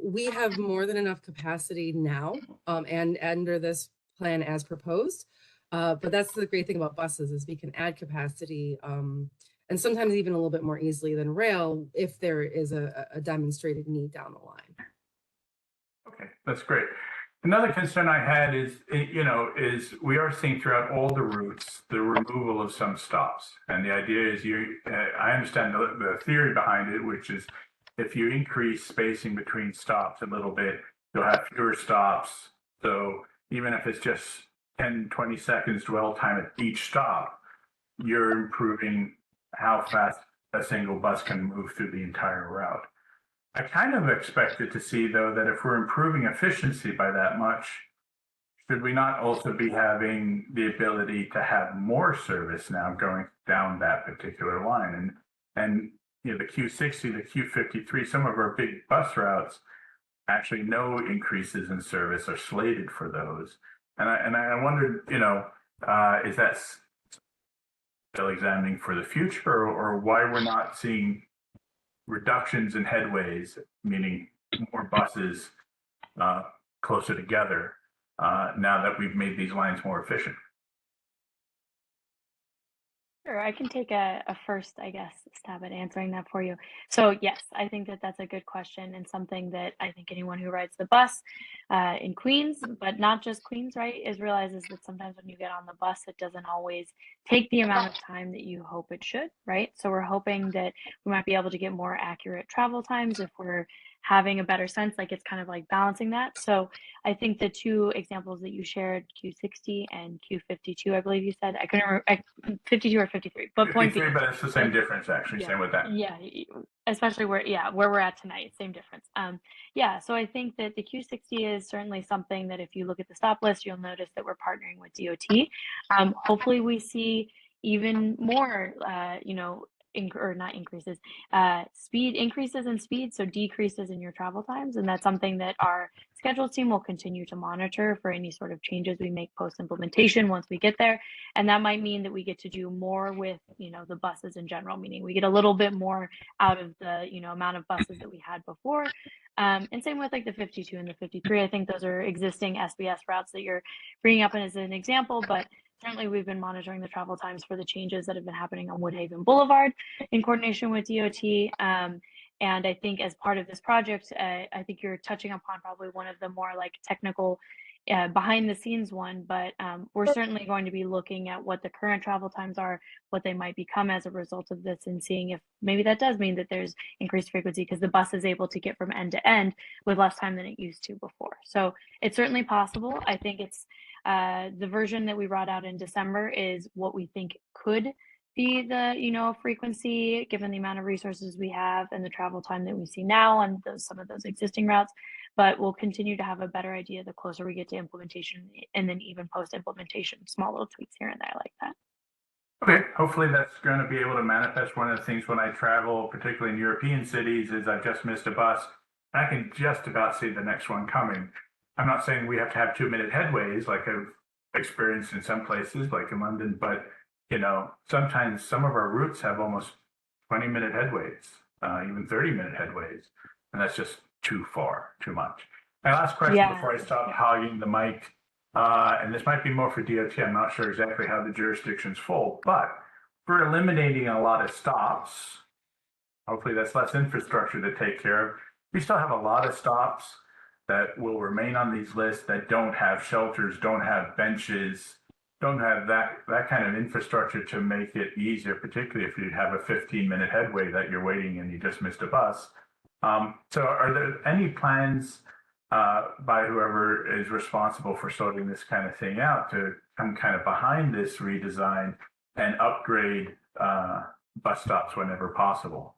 we have more than enough capacity now, and under this plan as proposed. But that's the great thing about buses is we can add capacity, and sometimes even a little bit more easily than rail if there is a demonstrated need down the line. Okay, that's great. Another concern I had is we are seeing throughout all the routes the removal of some stops, and the idea is I understand the theory behind it, which is if you increase spacing between stops a little bit, you'll have fewer stops. So even if it's just 10, 20 seconds dwell time at each stop, you're improving how fast a single bus can move through the entire route. I kind of expected to see, though, that if we're improving efficiency by that much, should we not also be having the ability to have more service now going down that particular line? And the Q60, the Q53, some of our big bus routes, actually no increases in service are slated for those. And I wondered, is that still examining for the future, or why we're not seeing reductions in headways, meaning more buses closer together now that we've made these lines more efficient? Sure, I can take a first, I guess, stab at answering that for you. So yes, I think that that's a good question and something that I think anyone who rides the bus in Queens, but not just Queens, right, realizes that sometimes when you get on the bus, it doesn't always take the amount of time that you hope it should, right? So we're hoping that we might be able to get more accurate travel times if we're having a better sense, like it's kind of like balancing that. So I think the two examples that you shared, Q60 and Q52, I believe you said, I couldn't remember, 52 or 53, but point 53, being, but it's the same difference, actually. yeah, Same with that. yeah, especially where we're at tonight, same difference. Yeah, so I think that the Q60 is certainly something that if you look at the stop list, you'll notice that we're partnering with DOT. Hopefully we see even more, or not increases, speed increases in speed, so decreases in your travel times. And that's something that our schedule team will continue to monitor for any sort of changes we make post implementation once we get there. And that might mean that we get to do more with, the buses in general, meaning we get a little bit more out of the, amount of buses that we had before. And same with like the 52 and the 53. I think those are existing SBS routes that you're bringing up as an example, but certainly we've been monitoring the travel times for the changes that have been happening on Woodhaven Boulevard in coordination with DOT. And I think as part of this project, I think you're touching upon probably one of the more like technical behind the scenes one, but we're certainly going to be looking at what the current travel times are, what they might become as a result of this, and seeing if maybe that does mean that there's increased frequency because the bus is able to get from end to end with less time than it used to before. So it's certainly possible. I think it's the version that we brought out in December is what we think could be the frequency given the amount of resources we have and the travel time that we see now on some of those existing routes. But we'll continue to have a better idea the closer we get to implementation, and then even post implementation, small little tweaks here and there like that. Okay, hopefully that's going to be able to manifest. One of the things when I travel, particularly in European cities, is I just missed a bus. I can just about see the next one coming. I'm not saying we have to have 2-minute headways like I've experienced in some places, like in London, but sometimes some of our routes have almost 20-minute headways, even 30-minute headways, and that's just too far, too much. My last question before I stop hogging the mic, and this might be more for DOT, I'm not sure exactly how the jurisdiction's full, but for eliminating a lot of stops, hopefully that's less infrastructure to take care of. We still have a lot of stops that will remain on these lists that don't have shelters, don't have benches, don't have that kind of infrastructure to make it easier, particularly if you have a 15-minute headway that you're waiting and you just missed a bus. So are there any plans by whoever is responsible for sorting this kind of thing out to come kind of behind this redesign and upgrade bus stops whenever possible.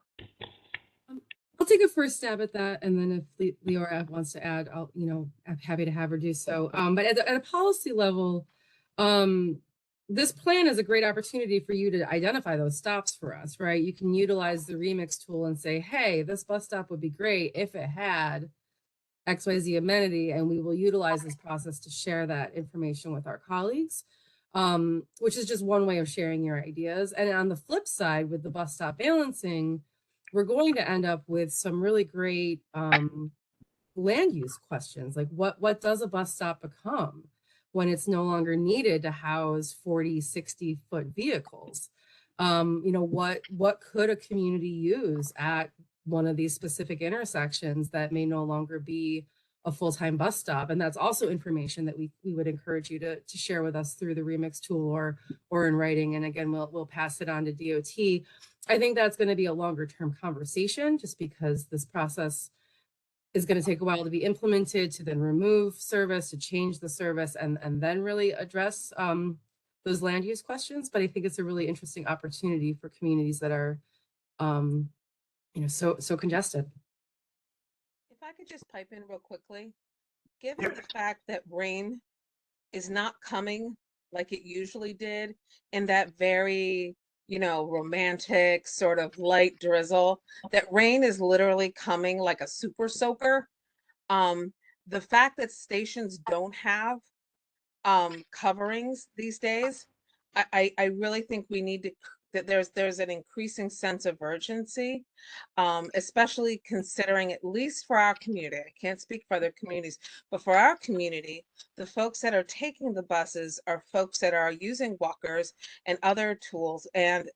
I'll take a first stab at that, and then if Leora wants to add, I'm happy to have her do so. But at a policy level, this plan is a great opportunity for you to identify those stops for us, right? You can utilize the Remix tool and say, hey, this bus stop would be great if it had XYZ amenity, and we will utilize this process to share that information with our colleagues, which is just one way of sharing your ideas. And on the flip side, with the bus stop balancing, we're going to end up with some really great land use questions, like what does a bus stop become when it's no longer needed to house 40, 60-foot vehicles? What could a community use at one of these specific intersections that may no longer be a full-time bus stop? And that's also information that we would encourage you to share with us through the Remix tool or in writing. And again, we'll pass it on to DOT. I think that's going to be a longer term conversation, just because this process is going to take a while to be implemented, to then remove service, to change the service, and then really address those land use questions. But I think it's a really interesting opportunity for communities that are so congested. If I could just pipe in real quickly, given the fact that rain is not coming like it usually did in that very, romantic sort of light drizzle, that rain is literally coming like a super soaker. The fact that stations don't have coverings these days, I really think we need to that there's an increasing sense of urgency, especially considering, at least for our community, I can't speak for other communities, but for our community, the folks that are taking the buses are folks that are using walkers and other tools, and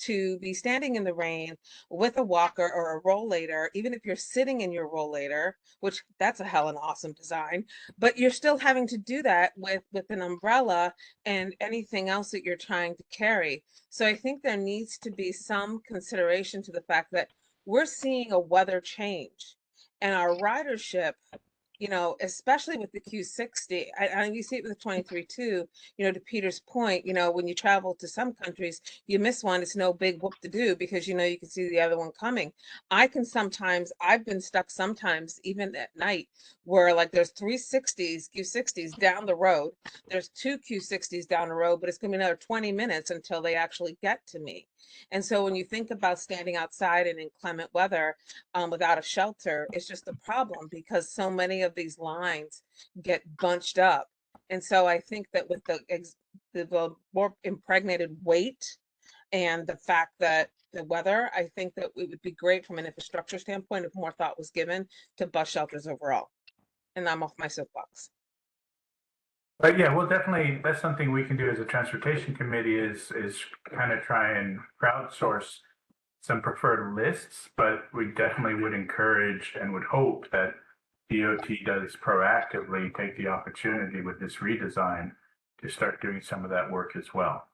to be standing in the rain with a walker or a rollator, even if you're sitting in your rollator, which that's a hell of an awesome design, but you're still having to do that with an umbrella and anything else that you're trying to carry. So I think there needs to be some consideration to the fact that we're seeing a weather change, and our ridership, especially with the Q60, you see it with the 23 too, to Peter's point, when you travel to some countries, you miss one, it's no big whoop to do, because, you can see the other one coming. I've been stuck sometimes, even at night, where like there's Q60s down the road. There's 2 Q60s down the road, but it's gonna be another 20 minutes until they actually get to me. And so when you think about standing outside in inclement weather without a shelter, it's just a problem, because so many of these lines get bunched up. And so I think that with the more impregnated weight and the fact that the weather, I think that it would be great from an infrastructure standpoint if more thought was given to bus shelters overall. And I'm off my soapbox. But yeah, well, definitely, that's something we can do as a transportation committee is kind of try and crowdsource some preferred lists, but we definitely would encourage and would hope that DOT does proactively take the opportunity with this redesign to start doing some of that work as well.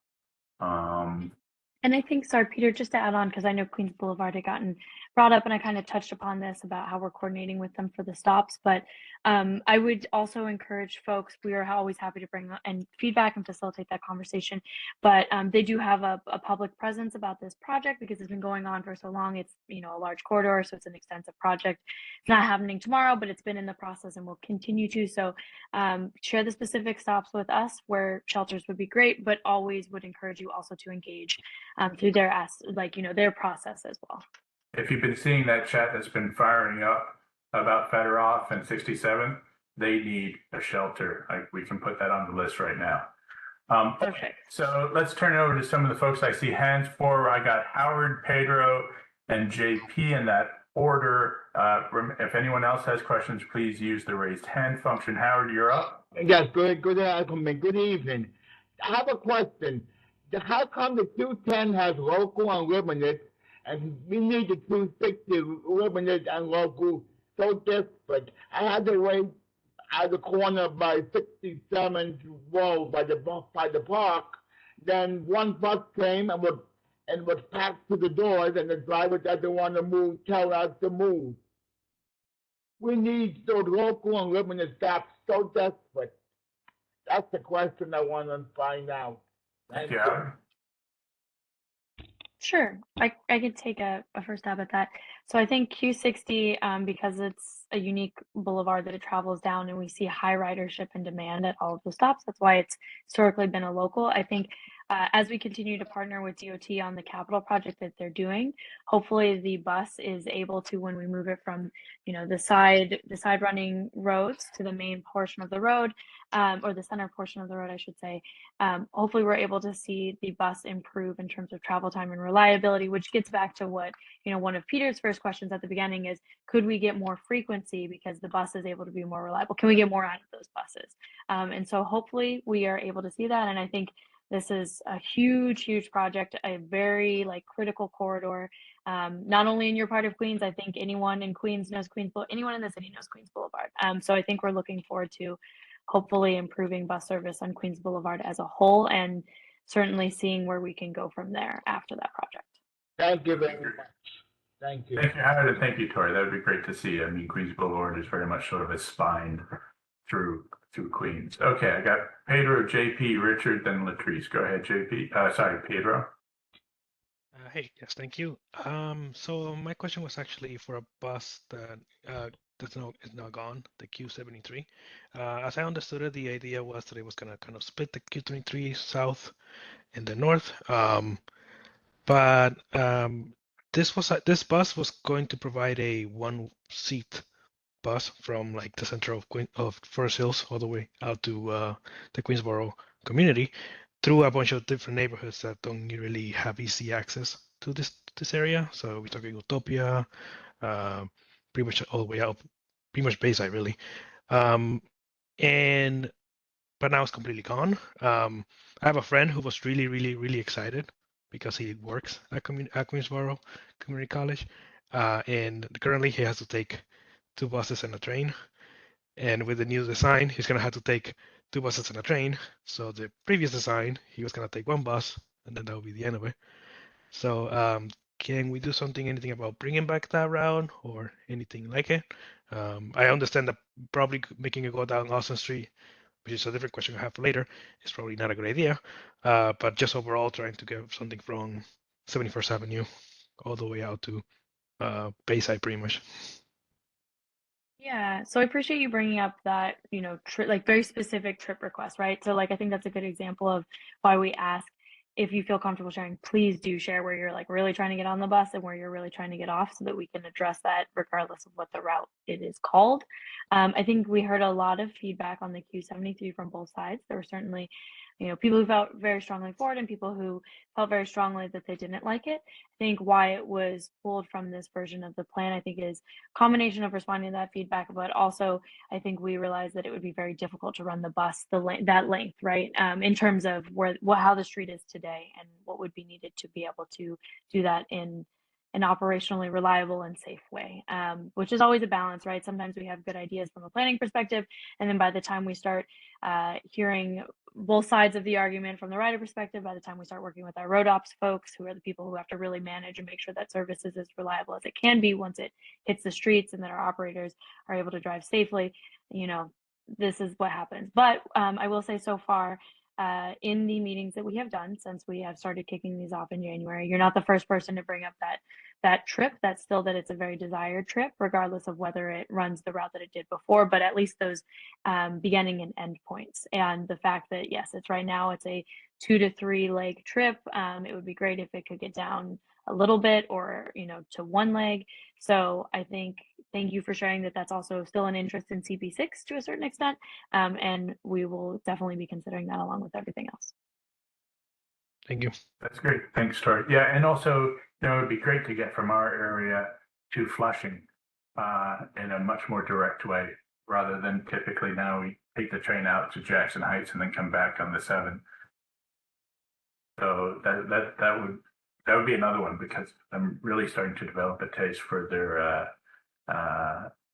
And I think, sorry, Peter, just to add on, because I know Queens Boulevard had gotten brought up, and I kind of touched upon this about how we're coordinating with them for the stops. But I would also encourage folks, we are always happy to bring and feedback and facilitate that conversation. But they do have a public presence about this project because it's been going on for so long. It's, a large corridor, so it's an extensive project. It's not happening tomorrow, but it's been in the process and will continue to. So share the specific stops with us where shelters would be great, but always would encourage you also to engage through their their process as well. If you've been seeing that chat that's been firing up about Fedoroff and 67, they need a shelter. We can put that on the list right now. Perfect. So let's turn it over to some of the folks I see hands for. I got Howard, Pedro, and JP in that order. If anyone else has questions, please use the raised hand function. Howard, you're up. Yes, good afternoon. Good evening. I have a question. How come the 210 has local unlimited, and we need the 260 limited and local so desperate? I had to wait at the corner by 67th Road by the park. Then one bus came and was packed to the doors, and the driver doesn't want to move, tell us to move. We need those local and limited stops so desperate. That's the question I want to find out. Thank you, Howard. Sure, I could take a first stab at that. So I think Q60, because it's a unique boulevard that it travels down, and we see high ridership and demand at all of the stops. That's why it's historically been a local. I think as we continue to partner with DOT on the capital project that they're doing, hopefully the bus is able to, when we move it from, you know, the side running roads to the main portion of the road, or the center portion of the road, I should say. Hopefully we're able to see the bus improve in terms of travel time and reliability, which gets back to what, you know, one of Peter's first questions at the beginning is, could we get more frequency because the bus is able to be more reliable? Can we get more out of those buses? And so hopefully we are able to see that. And I think this is a huge project, a very like critical corridor, not only in your part of Queens. I think anyone in Queens knows Queens, anyone in the city knows Queens Boulevard. So I think we're looking forward to hopefully improving bus service on Queens Boulevard as a whole, and certainly seeing where we can go from there after that project. Thank you very much. Thank you. Thank you, Howard, and thank you, Tori. That would be great to see. I mean, Queens Boulevard is very much sort of a spine through Queens. Okay, I got Pedro, JP, Richard, then Latrice. Go ahead, JP. Sorry, Pedro. Hey, yes, thank you. So my question was actually for a bus that is now gone, the Q73. As I understood it, the idea was that it was gonna kind of split the Q73 south and the north. But this bus was going to provide a one-seat bus from like the center of Forest Hills all the way out to the Queensboro community through a bunch of different neighborhoods that don't really have easy access to this area. So we're talking Utopia, pretty much all the way out, pretty much Bayside really. But now it's completely gone. I have a friend who was really excited because he works at Queensboro Community College, and currently he has to take 2 buses and a train. And with the new design, he's gonna have to take 2 buses and a train. So the previous design, he was gonna take 1 bus, and then that would be the end of it. So can we do anything about bringing back that route or anything like it? I understand that probably making it go down Austin Street, which is a different question I have for later, is probably not a good idea. But just overall, trying to get something from 71st Avenue all the way out to Bayside, pretty much. Yeah, so I appreciate you bringing up that, you know, like very specific trip request, right? So like I think that's a good example of why we ask, if you feel comfortable sharing, please do share where you're like really trying to get on the bus and where you're really trying to get off, so that we can address that regardless of what the route it is called. I think we heard a lot of feedback on the Q73 from both sides. There were certainly, you know, people who felt very strongly for it and people who felt very strongly that they didn't like it. I think why it was pulled from this version of the plan, I think, is a combination of responding to that feedback, but also I think we realized that it would be very difficult to run the bus that length, right? In terms of how the street is today and what would be needed to be able to do that in an operationally reliable and safe way, which is always a balance, right? Sometimes we have good ideas from a planning perspective, and then by the time we start hearing both sides of the argument from the rider perspective, by the time we start working with our road ops folks, who are the people who have to really manage and make sure that service is as reliable as it can be once it hits the streets, and that our operators are able to drive safely, you know, this is what happens. But I will say, so far, in the meetings that we have done since we have started kicking these off in January, you're not the first person to bring up that trip. That's still that it's a very desired trip, regardless of whether it runs the route that it did before, but at least those beginning and end points. And the fact that, yes, it's right now, it's a 2 to 3 leg trip. It would be great if it could get down a little bit, or, you know, to 1 leg. So I think, thank you for sharing that that's also still an interest in CP6 to a certain extent. And we will definitely be considering that along with everything else. Thank you. That's great. Thanks, Tori. Yeah, and also, you know, it would be great to get from our area to Flushing in a much more direct way, rather than typically now we take the train out to Jackson Heights and then come back on the 7. So that would be another one, because I'm really starting to develop a taste for their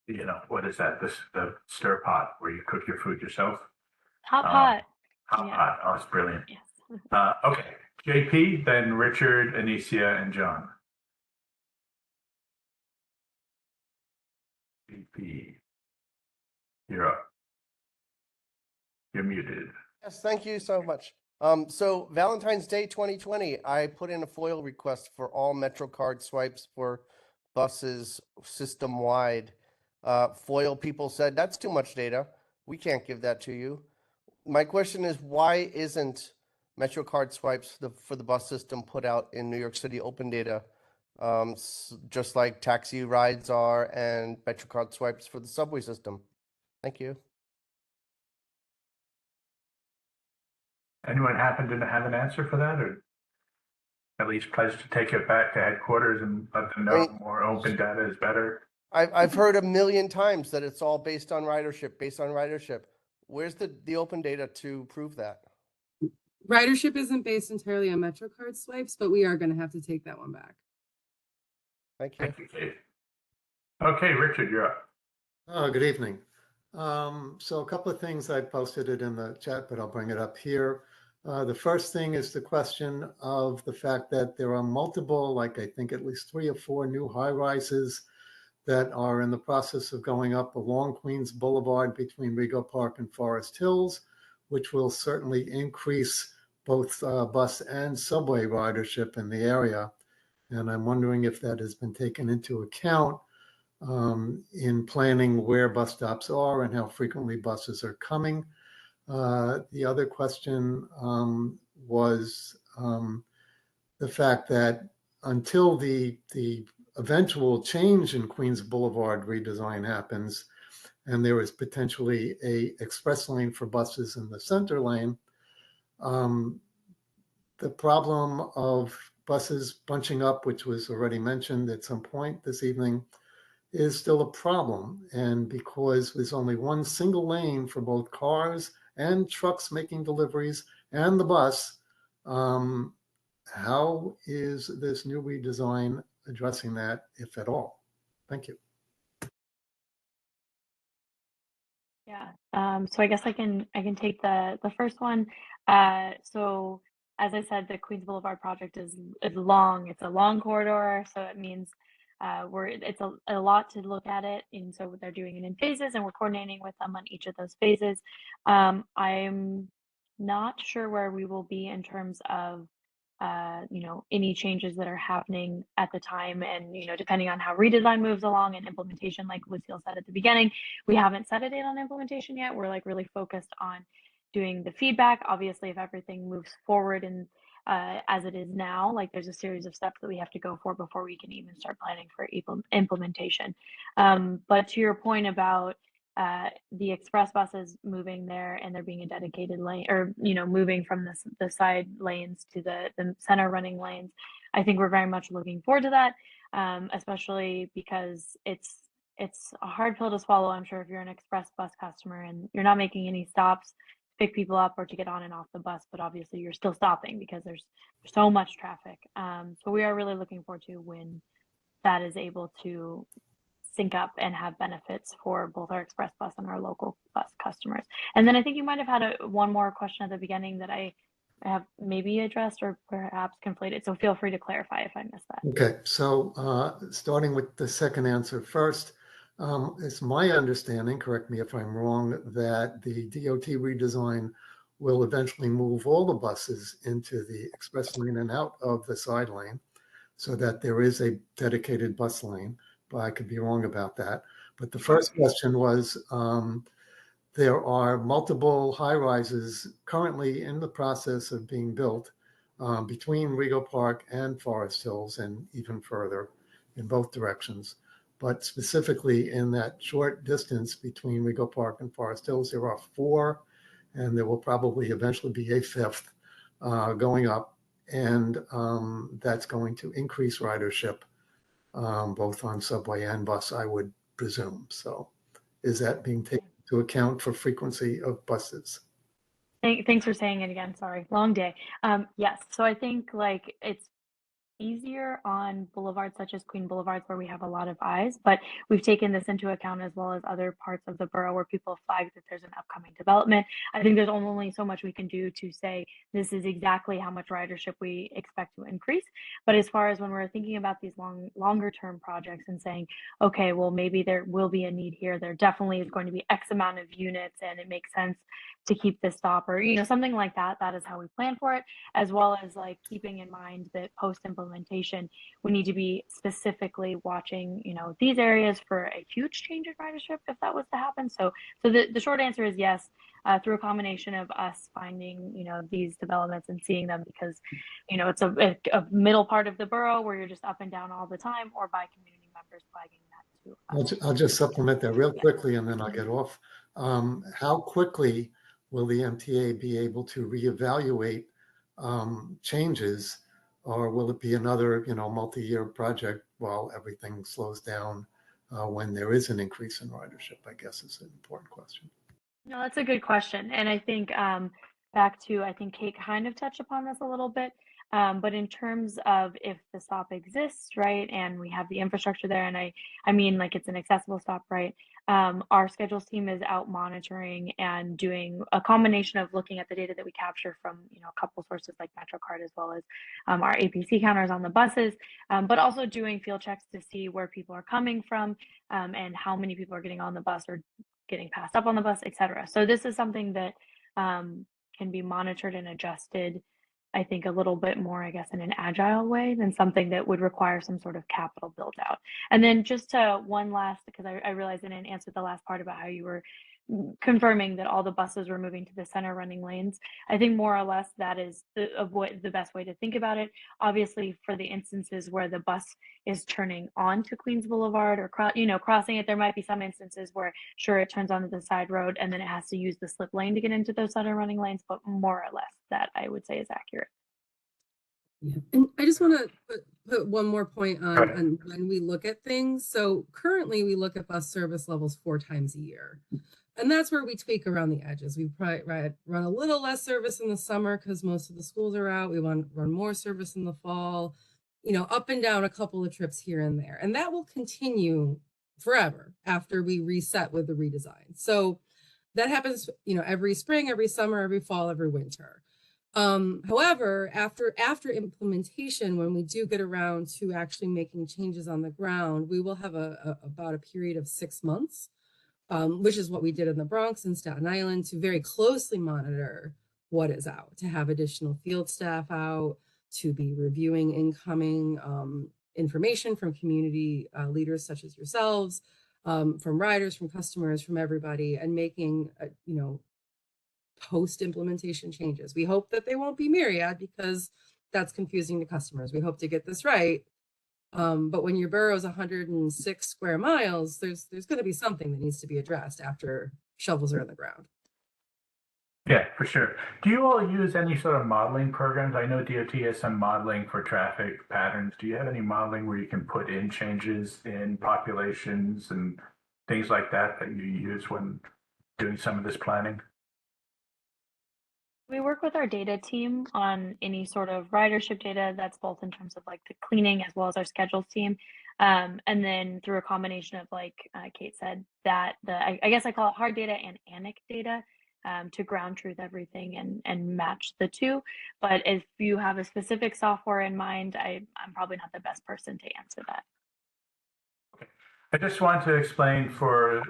you know, what is that? The stir pot where you cook your food yourself. Hot pot. Hot Yeah. pot. Oh, it's brilliant. Yes. Okay, JP, then Richard, Anicia, and John. JP. you're up. You're muted. Yes, thank you so much. So Valentine's Day 2020, I put in a FOIL request for all MetroCard swipes for buses system-wide. FOIL people said, that's too much data. We can't give that to you. My question is, why isn't MetroCard swipes for the bus system put out in New York City open data, just like taxi rides are and MetroCard swipes for the subway system? Thank you. Anyone happen to have an answer for that, or at least pledge to take it back to headquarters and let them know more open data is better? I've heard a million times that it's all based on ridership. Where's the open data to prove that? Ridership isn't based entirely on MetroCard swipes, but we are going to have to take that one back. Thank you. Thank you, Kate. Okay, Richard, you're up. Good evening. So a couple of things, I posted it in the chat, but I'll bring it up here. The first thing is the question of the fact that there are multiple, like I think at least 3 or 4 new high rises that are in the process of going up along Queens Boulevard between Rego Park and Forest Hills, which will certainly increase both bus and subway ridership in the area. And I'm wondering if that has been taken into account in planning where bus stops are and how frequently buses are coming. The other question was the fact that until the eventual change in Queens Boulevard redesign happens, and there is potentially a express lane for buses in the center lane, the problem of buses bunching up, which was already mentioned at some point this evening, is still a problem. And because there's only one single lane for both cars and trucks making deliveries and the bus, how is this new redesign addressing that, if at all? Thank you. Yeah. So I guess I can take the first one. So as I said, the Queens Boulevard project is long. It's a long corridor, so it means it's a lot to look at it, and so they're doing it in phases, and we're coordinating with them on each of those phases. I'm not sure where we will be in terms of any changes that are happening at the time, and depending on how redesign moves along and implementation, like Lucille said at the beginning, we haven't set a date on implementation yet. We're like really focused on doing the feedback. Obviously, if everything moves forward and as it is now, like there's a series of steps that we have to go for before we can even start planning for implementation. But to your point about the express buses moving there and there being a dedicated lane, or moving from the side lanes to the center running lanes, I think we're very much looking forward to that, especially because it's a hard pill to swallow, I'm sure, if you're an express bus customer and you're not making any stops to pick people up or to get on and off the bus, but obviously you're still stopping because there's so much traffic. So we are really looking forward to when that is able to sync up and have benefits for both our express bus and our local bus customers. And then I think you might have had one more question at the beginning that I have maybe addressed or perhaps conflated. So feel free to clarify if I missed that. Okay, so starting with the second answer first, it's my understanding, correct me if I'm wrong, that the DOT redesign will eventually move all the buses into the express lane and out of the side lane so that there is a dedicated bus lane. But I could be wrong about that. But the first question was, there are multiple high rises currently in the process of being built between Rego Park and Forest Hills and even further in both directions. But specifically in that short distance between Rego Park and Forest Hills, there are 4, and there will probably eventually be a 5th going up. And that's going to increase ridership both on subway and bus, I would presume. So is that being taken into account for frequency of buses? Thanks for saying it again. Sorry, long day. Yes. So I think like it's easier on boulevards such as Queen Boulevards where we have a lot of eyes, but we've taken this into account as well as other parts of the borough where people have flagged that there's an upcoming development. I think there's only so much we can do to say this is exactly how much ridership we expect to increase. But as far as when we're thinking about these longer term projects and saying, okay, well, maybe there will be a need here, there definitely is going to be X amount of units and it makes sense to keep this stop, or something like that. That is how we plan for it, as well as like keeping in mind that post implementation we need to be specifically watching these areas for a huge change in ridership if that was to happen. So the short answer is yes, through a combination of us finding these developments and seeing them, because it's a middle part of the borough where you're just up and down all the time, or by community members flagging that too. I'll just supplement that real quickly and then I'll get off. How quickly will the MTA be able to reevaluate changes, or will it be another, multi-year project while everything slows down when there is an increase in ridership, I guess is an important question. No, that's a good question. And I think back to, I think Kate kind of touched upon this a little bit. But in terms of if the stop exists, right, and we have the infrastructure there, and I mean, like it's an accessible stop, right? Our schedules team is out monitoring and doing a combination of looking at the data that we capture from, a couple sources like MetroCard, as well as our APC counters on the buses, but also doing field checks to see where people are coming from and how many people are getting on the bus or getting passed up on the bus, etc. So this is something that can be monitored and adjusted, I think, a little bit more, I guess, in an agile way than something that would require some sort of capital build out. And then just one last, because I realized I didn't answer the last part about how you were confirming that all the buses were moving to the center running lanes. I think more or less that is the best way to think about it. Obviously, for the instances where the bus is turning onto Queens Boulevard or crossing it, there might be some instances where sure it turns onto the side road and then it has to use the slip lane to get into those center running lanes, but more or less that I would say is accurate. Yeah, and I just want to put one more point on when we look at things. So currently we look at bus service levels 4 times a year. And that's where we tweak around the edges. We probably run a little less service in the summer because most of the schools are out. We want to run more service in the fall, up and down a couple of trips here and there. And that will continue forever after we reset with the redesign. So that happens, every spring, every summer, every fall, every winter. However, after implementation, when we do get around to actually making changes on the ground, we will have about a period of 6 months. Which is what we did in the Bronx and Staten Island, to very closely monitor what is out, to have additional field staff out, to be reviewing incoming information from community leaders such as yourselves, from riders, from customers, from everybody, and making, post-implementation changes. We hope that they won't be myriad because that's confusing to customers. We hope to get this right. But when your borough is 106 square miles, there's going to be something that needs to be addressed after shovels are in the ground. Yeah, for sure. Do you all use any sort of modeling programs? I know DOT has some modeling for traffic patterns. Do you have any modeling where you can put in changes in populations and things like that you use when doing some of this planning? We work with our data team on any sort of ridership data that's both in terms of like the cleaning as well as our schedules team. And then through a combination of, like Kate said, that I guess I call it hard data and ANIC data to ground truth everything and match the two. But if you have a specific software in mind, I'm probably not the best person to answer that. I just want to explain for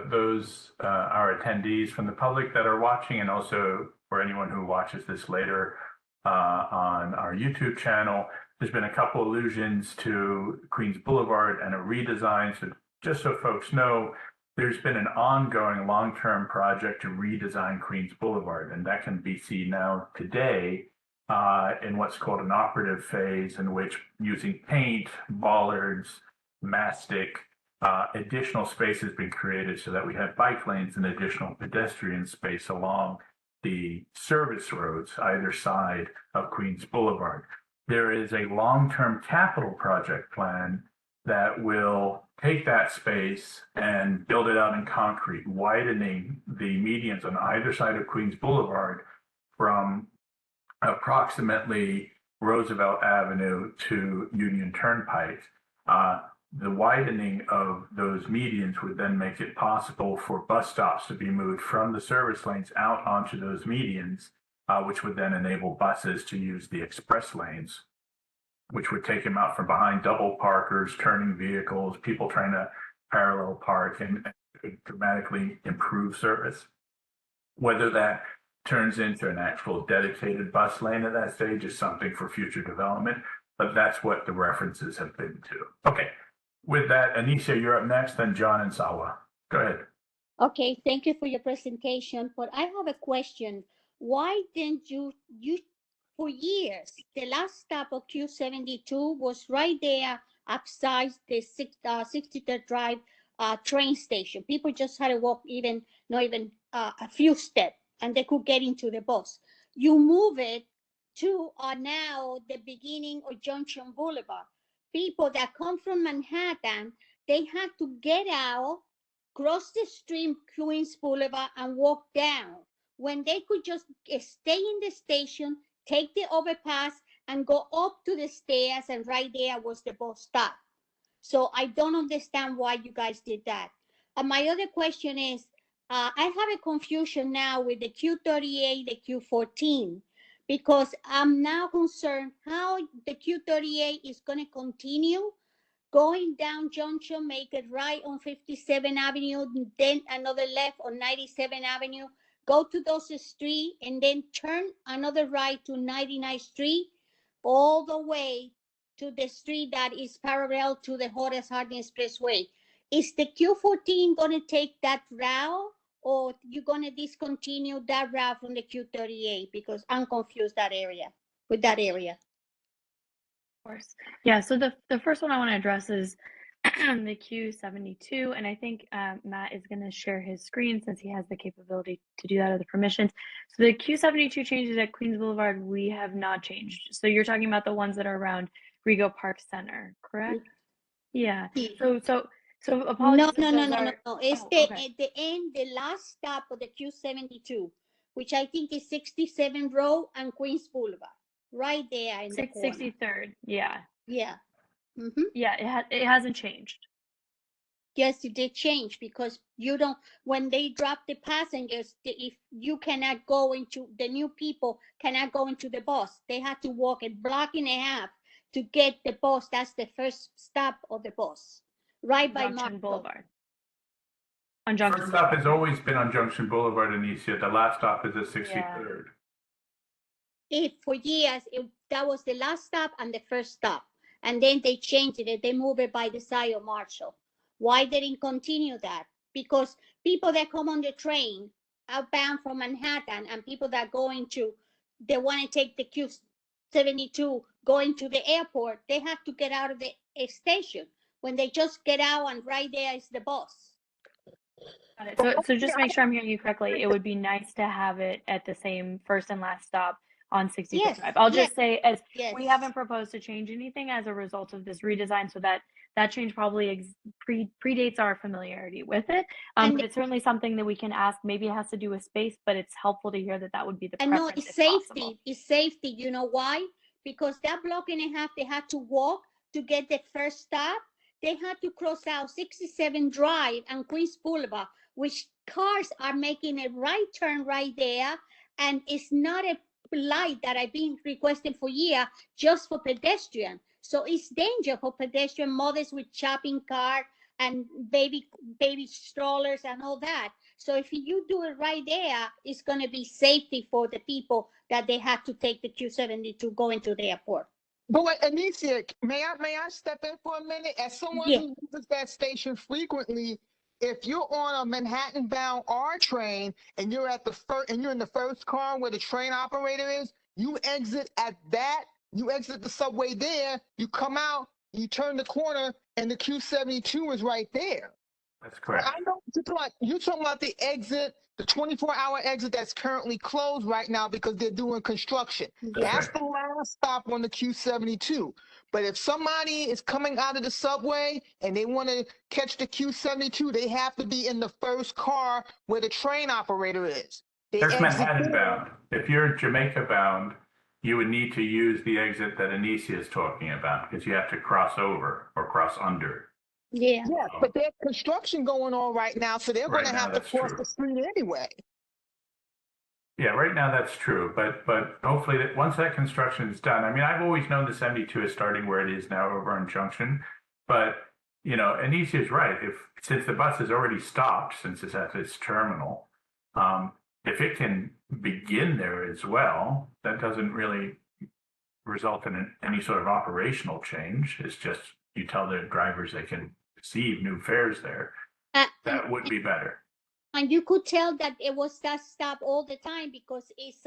those our attendees from the public that are watching, and also for anyone who watches this later on our YouTube channel, there's been a couple allusions to Queens Boulevard and a redesign. So just so folks know, there's been an ongoing long-term project to redesign Queens Boulevard, and that can be seen now today in what's called an operative phase, in which using paint, bollards, mastic, additional space has been created so that we have bike lanes and additional pedestrian space along the service roads either side of Queens Boulevard. There is a long-term capital project plan that will take that space and build it out in concrete, widening the medians on either side of Queens Boulevard from approximately Roosevelt Avenue to Union Turnpike. The widening of those medians would then make it possible for bus stops to be moved from the service lanes out onto those medians, which would then enable buses to use the express lanes, which would take them out from behind double parkers, turning vehicles, people trying to parallel park, and dramatically improve service. Whether that turns into an actual dedicated bus lane at that stage is something for future development, but that's what the references have been to. Okay, with that, Anisha, you're up next, then John and Sawa. Go ahead. Okay, thank you for your presentation, but I have a question. Why didn't you for years, the last stop of Q72 was right there outside the 63rd Drive train station. People just had to walk not even a few steps, and they could get into the bus. You move it to now the beginning of Junction Boulevard. People that come from Manhattan, they had to get out, cross the street, Queens Boulevard, and walk down, when they could just stay in the station, take the overpass, and go up to the stairs, and right there was the bus stop. So I don't understand why you guys did that. My other question is, I have a confusion now with the Q38, the Q14, because I'm now concerned how the Q38 is going to continue going down Junction, make it right on 57th Avenue, then another left on 97th Avenue, go to Dawson Street, and then turn another right to 99th Street, all the way to the street that is parallel to the Horace Harding Expressway. Is the Q14 going to take that route, or you going to discontinue that route from the Q38? Because I'm confused with that area. Of course. Yeah, so the first one I want to address is the Q72, and I think Matt is going to share his screen since he has the capability to do that or the permissions. So the Q72 changes at Queens Boulevard, we have not changed. So you're talking about the ones that are around Rego Park Center, correct? Yeah. So apologies. No. It's at the end, the last stop of the Q72, which I think is 67th Road and Queens Boulevard, right there in the corner. 63rd. Yeah. Yeah. Mm-hmm. Yeah, it hasn't changed. Yes, it did change, because you don't, when they drop the passengers, if you cannot go into, the new people cannot go into the bus. They have to walk a block and a half to get the bus. That's the first stop of the bus, right by Junction Boulevard. On Junction First stop has always been on Junction Boulevard, Anisha. The last stop is at 63rd. For years, that was the last stop and the first stop. And then they changed it. They moved it by the side of Marshall. Why they didn't continue that? Because people that come on the train outbound from Manhattan, and people that they want to take the Q72 going to the airport, they have to get out of the station. When they just get out, and right there is the bus. Got it. So just to make sure I'm hearing you correctly, it would be nice to have it at the same first and last stop on 65th Drive. I'll just say, we haven't proposed to change anything as a result of this redesign, so that change probably predates our familiarity with it. But it's certainly something that we can ask. Maybe it has to do with space, but it's helpful to hear that would be the preference. No, it's safety. It's safety. You know why? Because that block and a half, they had to walk to get the first stop. They had to cross out 67th Drive and Queens Boulevard, which cars are making a right turn right there, and it's not a light that I've been requesting for years just for pedestrian. So it's danger for pedestrian, mothers with shopping cart and baby strollers and all that. So if you do it right there, it's going to be safety for the people that they have to take the Q72 going to the airport. But wait, Anisha, may I step in for a minute? As someone who uses that station frequently, if you're on a Manhattan-bound R train and you're at you're in the first car where the train operator is, you exit at that. You exit the subway there. You come out. You turn the corner, and the Q72 is right there. That's correct. I know you're talking about the exit, the 24-hour exit that's currently closed right now because they're doing construction. That's the last stop on the Q72. But if somebody is coming out of the subway and they want to catch the Q72, they have to be in the first car where the train operator is. There's Manhattan bound. If you're Jamaica bound, you would need to use the exit that Anicia is talking about because you have to cross over or cross under. Yeah. Yeah, but there's construction going on right now, so they're Right gonna now, have to that's cross true. the street anyway. Yeah, right now that's true, but hopefully that once that construction is done, I mean, I've always known the 72 is starting where it is now over on Junction, but Anicia is right. Since the bus is already stopped, since it's at its terminal, if it can begin there as well, that doesn't really result in any sort of operational change. It's just you tell the drivers they can receive new fares there. That would be better. And you could tell that it was that stop all the time because it's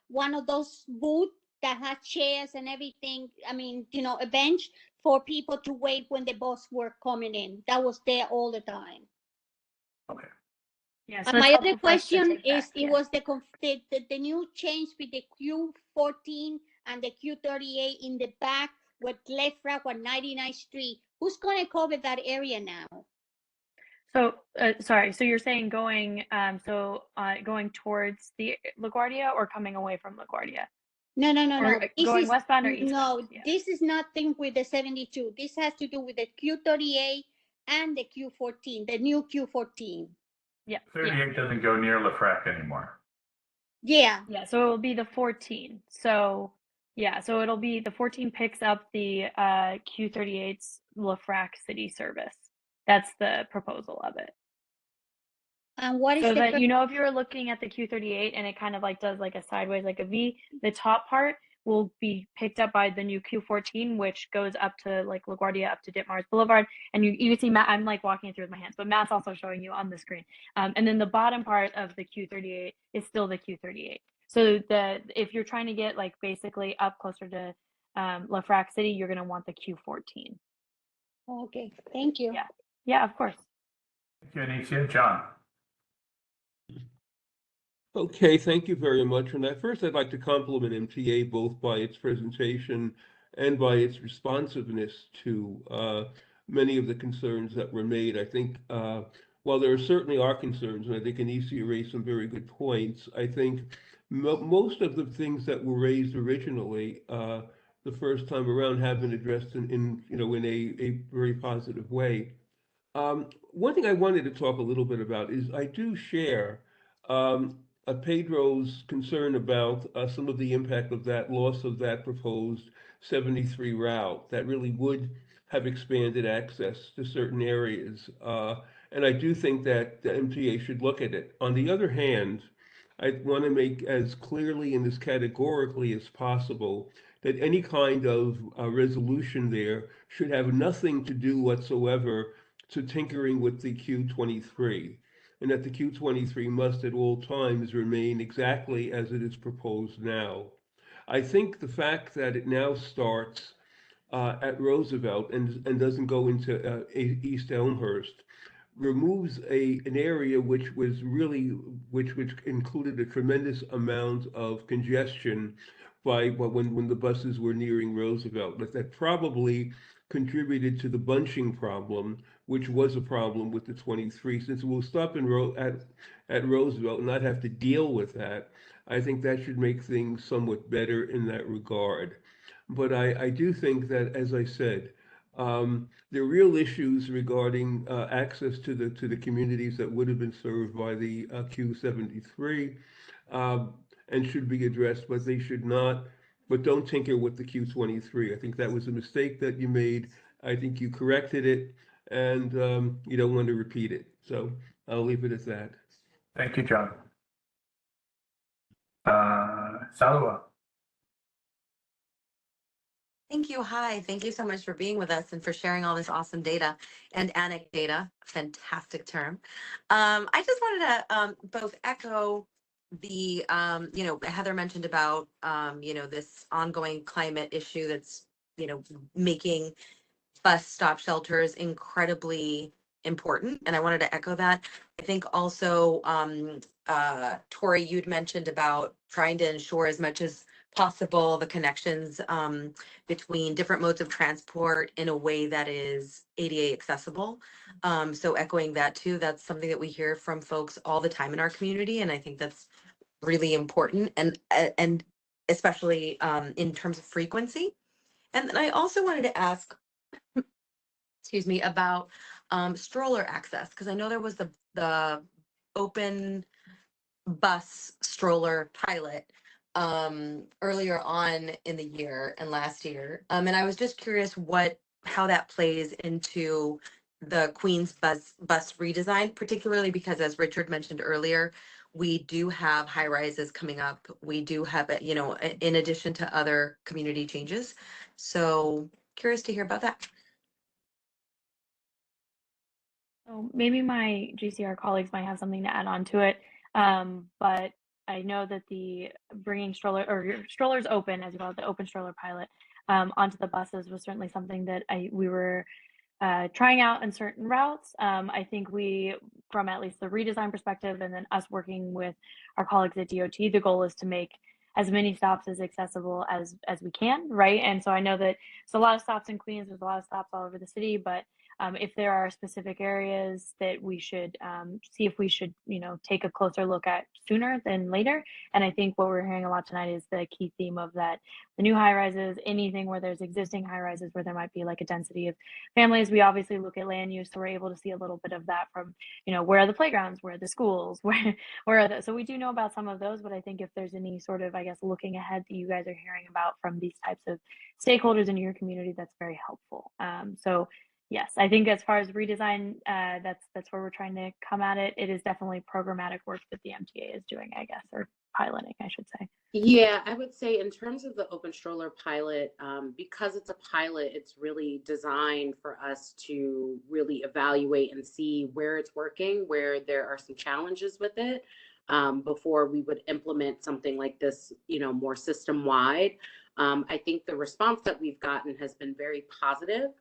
one of those booths that had chairs and everything. I mean, a bench for people to wait when the bus were coming in. That was there all the time. Okay. Yeah. So And it's my helpful other for us to question take back, is, it was the new change with the Q14 and the Q38 in the back with left rack on 99th Street. Who's going to cover that area now? So, sorry. So you're saying going towards the LaGuardia or coming away from LaGuardia? No. Or going westbound or eastbound? No, Yeah. this is nothing with the 72. This has to do with the Q38 and the Q14, the new Q14. Yeah. 38 doesn't go near LaFrac anymore. Yeah. Yeah. So it will be the 14. So yeah. So it'll be the 14 picks up the Q38's LaFrac city service. That's the proposal of it. And what is So the that if you were looking at the Q38 and it kind of like does like a sideways, like a V, the top part will be picked up by the new Q14, which goes up to like LaGuardia, up to Ditmars Boulevard. And you can see Matt, I'm like walking it through with my hands, but Matt's also showing you on the screen. And then the bottom part of the Q38 is still the Q38. So if you're trying to get like basically up closer to LaFrac City, you're going to want the Q14. Okay, thank you. Yeah, of course. Thank you, Anicia. John. Okay, thank you very much. And at first, I'd like to compliment MTA both by its presentation and by its responsiveness to many of the concerns that were made. I think while there certainly are concerns, and I think Anicia raised some very good points, I think most of the things that were raised originally the first time around have been addressed in a very positive way. One thing I wanted to talk a little bit about is I do share Pedro's concern about some of the impact of that loss of that proposed 73 route that really would have expanded access to certain areas. And I do think that the MTA should look at it. On the other hand, I want to make as clearly and as categorically as possible that any kind of resolution there should have nothing to do whatsoever to tinkering with the Q23, and that the Q23 must at all times remain exactly as it is proposed now. I think the fact that it now starts at Roosevelt and doesn't go into East Elmhurst removes an area which included a tremendous amount of congestion when the buses were nearing Roosevelt. That probably contributed to the bunching problem, which was a problem with the 23. Since we'll stop at Roosevelt and not have to deal with that, I think that should make things somewhat better in that regard. But I do think that, as I said, there are real issues regarding access to the communities that would have been served by the Q73 and should be addressed, but they should not. But don't tinker with the Q23. I think that was a mistake that you made. I think you corrected it, and you don't want to repeat it. So I'll leave it at that. Thank you, John. Salwa. Thank you. Hi. Thank you so much for being with us and for sharing all this awesome data and anecdata. Fantastic term. I just wanted to both echo the, Heather mentioned about, this ongoing climate issue that's, making bus stop shelters incredibly important. And I wanted to echo that. I think also, Tori, you'd mentioned about trying to ensure as much as possible the connections between different modes of transport in a way that is ADA accessible. So echoing that too, that's something that we hear from folks all the time in our community. And I think that's really important. And especially in terms of frequency. And then I also wanted to ask, excuse me, about stroller access, because I know there was the open bus stroller pilot earlier on in the year and last year. And I was just curious how that plays into the Queens bus redesign, particularly because, as Richard mentioned earlier, we do have high rises coming up. We do have, in addition to other community changes. So curious to hear about that. So maybe my GCR colleagues might have something to add on to it. But I know that the bringing strollers open, as you call it, the open stroller pilot, onto the buses was certainly something that we were trying out in certain routes. I think from at least the redesign perspective, and then us working with our colleagues at DOT, the goal is to make as many stops as accessible as we can, right? And so I know that there's a lot of stops in Queens, there's a lot of stops all over the city, but if there are specific areas that we should see if we should, take a closer look at sooner than later. And I think what we're hearing a lot tonight is the key theme of that, the new high rises, anything where there's existing high rises where there might be like a density of families. We obviously look at land use, so we're able to see a little bit of that from, where are the playgrounds, where are the schools, where are the, so we do know about some of those, but I think if there's any sort of, I guess, looking ahead that you guys are hearing about from these types of stakeholders in your community, that's very helpful. So yes, I think as far as redesign, that's where we're trying to come at it. It is definitely programmatic work that the MTA is doing, I guess, or piloting, I should say. Yeah, I would say in terms of the open stroller pilot, because it's a pilot, it's really designed for us to really evaluate and see where it's working, where there are some challenges with it, before we would implement something like this, more system-wide. I think the response that we've gotten has been very positive.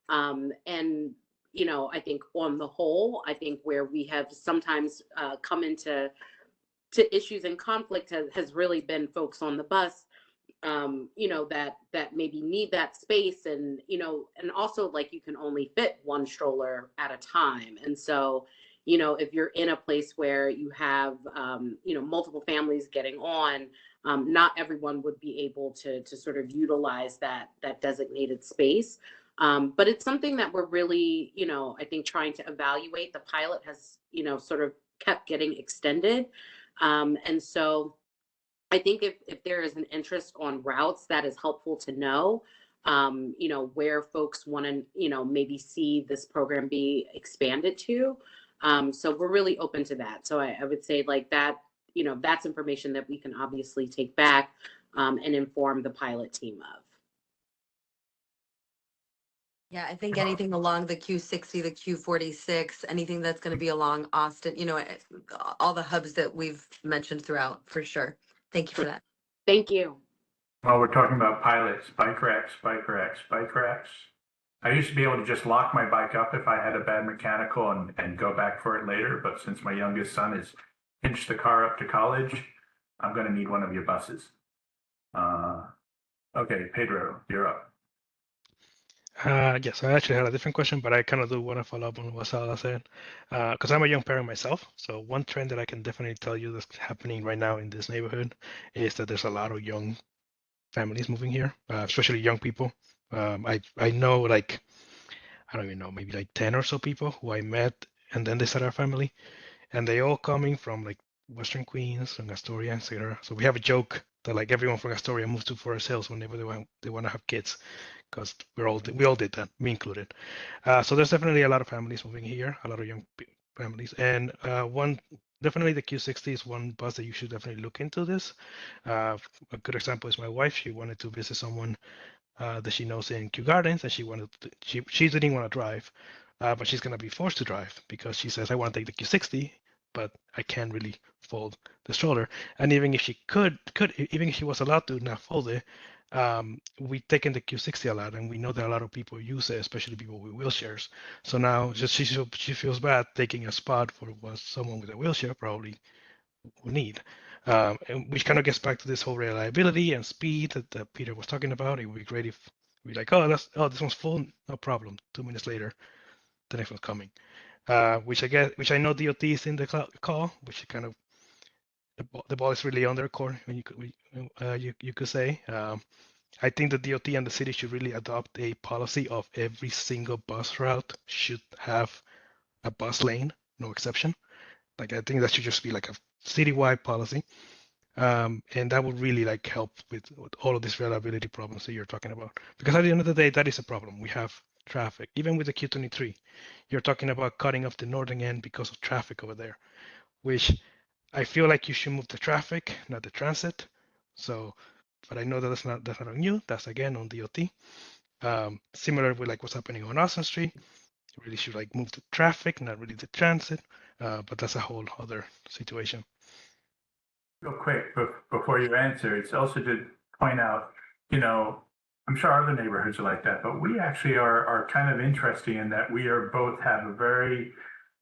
And, I think on the whole, I think where we have sometimes come into issues and conflict has really been folks on the bus, that maybe need that space, and also, like, you can only fit one stroller at a time. And so, if you're in a place where you have, multiple families getting on, not everyone would be able to sort of utilize that designated space. But it's something that we're really, I think, trying to evaluate. The pilot has, sort of kept getting extended. And so I think if there is an interest on routes, that is helpful to know, where folks want to, maybe see this program be expanded to. So we're really open to that. So I would say, like, that, that's information that we can obviously take back and inform the pilot team of. Yeah, I think anything along the Q60, the Q46, anything that's going to be along Austin, all the hubs that we've mentioned throughout, for sure. Thank you for that. Thank you. Well, we're talking about pilots, bike racks. I used to be able to just lock my bike up if I had a bad mechanical and go back for it later. But since my youngest son has pinched the car up to college, I'm going to need one of your buses. Okay, Pedro, you're up. Yes, I actually had a different question, but I kind of do want to follow up on what Sala said, because I'm a young parent myself. So one trend that I can definitely tell you that's happening right now in this neighborhood is that there's a lot of young families moving here, especially young people. I know, like, I don't even know, maybe like 10 or so people who I met, and then they started a family, and they all coming from like Western Queens and Astoria, etc. So we have a joke that, like, everyone from Astoria moves to Forest Hills whenever they want to have kids, because we all did that, me included. So there's definitely a lot of families moving here, a lot of young families, and definitely the Q60 is one bus that you should definitely look into this. A good example is my wife. She wanted to visit someone that she knows in Kew Gardens, and she didn't want to drive, but she's gonna be forced to drive because she says, I want to take the Q60, but I can't really fold the stroller. And even if she even if she was allowed to not fold it, we've taken the Q60 a lot, and we know that a lot of people use it, especially people with wheelchairs. So now she feels bad taking a spot for what someone with a wheelchair probably would need. And which kind of gets back to this whole reliability and speed that Peter was talking about. It would be great if we're like, this one's full, no problem. 2 minutes later, the next one's coming. Which I know DOT is in the call, which kind of the ball is really on their court, when you could say. I think the DOT and the city should really adopt a policy of every single bus route should have a bus lane, no exception. Like, I think that should just be like a citywide policy. And that would really like help with all of these reliability problems that you're talking about. Because at the end of the day, that is a problem. We have traffic. Even with the Q23, you're talking about cutting off the northern end because of traffic over there, which I feel like you should move the traffic, not the transit. So, but I know that that's not on you. That's again on DOT. Similar with like what's happening on Austin Street. You really should like move the traffic, not really the transit. But that's a whole other situation. Real quick, before you answer, it's also to point out, I'm sure other neighborhoods are like that, but we actually are kind of interesting in that we are both have a very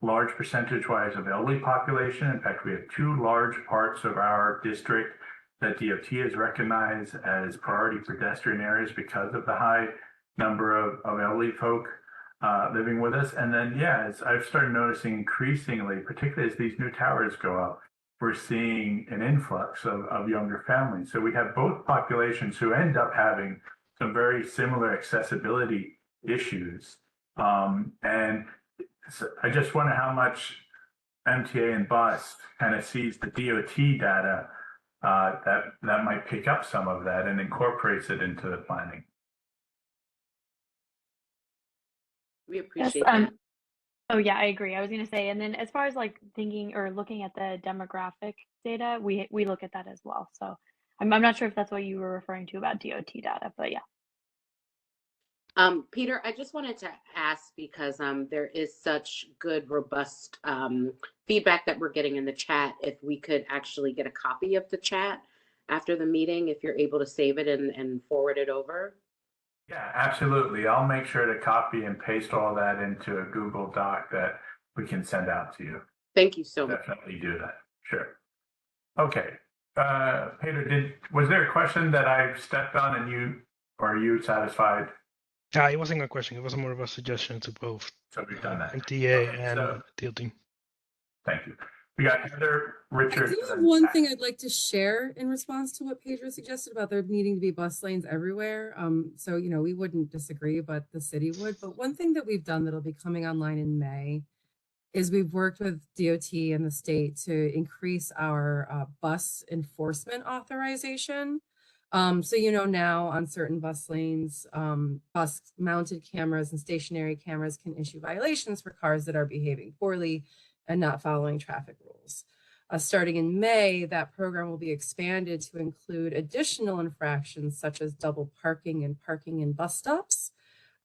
large percentage-wise of elderly population. In fact, we have two large parts of our district that DOT has recognized as priority pedestrian areas because of the high number of elderly folk living with us. And then, as I've started noticing increasingly, particularly as these new towers go up, we're seeing an influx of younger families. So we have both populations who end up having some very similar accessibility issues. And so I just wonder how much MTA and bus kind of sees the DOT data that might pick up some of that and incorporates it into the planning. We Yes, appreciate that. oh yeah, I agree. I was gonna say, and then as far as like thinking or looking at the demographic data, we look at that as well. So I'm not sure if that's what you were referring to about DOT data, but yeah. Peter, I just wanted to ask because there is such good, robust feedback that we're getting in the chat. If we could actually get a copy of the chat after the meeting, if you're able to save it and forward it over. Yeah, absolutely. I'll make sure to copy and paste all that into a Google Doc that we can send out to you. Thank you so much. Definitely do that. Sure. Okay. Peter, was there a question that I stepped on and are you satisfied? It wasn't a question. It was more of a suggestion to both So we've done that. MTA and DOT. Thank you. We got Heather, Richard. I do have one thing I'd like to share in response to what Pedro suggested about there needing to be bus lanes everywhere. So, we wouldn't disagree, but the city would. But one thing that we've done that'll be coming online in May is we've worked with DOT and the state to increase our bus enforcement authorization. So, now on certain bus lanes, bus mounted cameras and stationary cameras can issue violations for cars that are behaving poorly and not following traffic rules. Starting in May, that program will be expanded to include additional infractions such as double parking and parking in bus stops,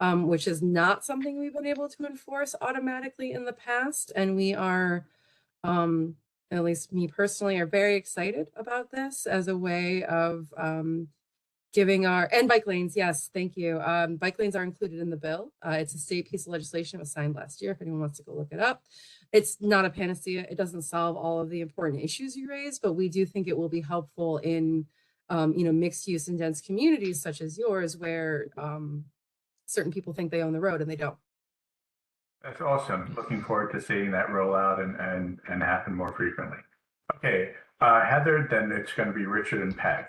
which is not something we've been able to enforce automatically in the past. And we are, at least me personally, are very excited about this as a way of giving and bike lanes. Yes, thank you. Bike lanes are included in the bill. It's a state piece of legislation. It was signed last year. If anyone wants to go look it up. It's not a panacea. It doesn't solve all of the important issues you raise, but we do think it will be helpful in, mixed use and dense communities such as yours, where certain people think they own the road and they don't. That's awesome. Looking forward to seeing that roll out and happen more frequently. Okay, Heather, then it's going to be Richard and Pat.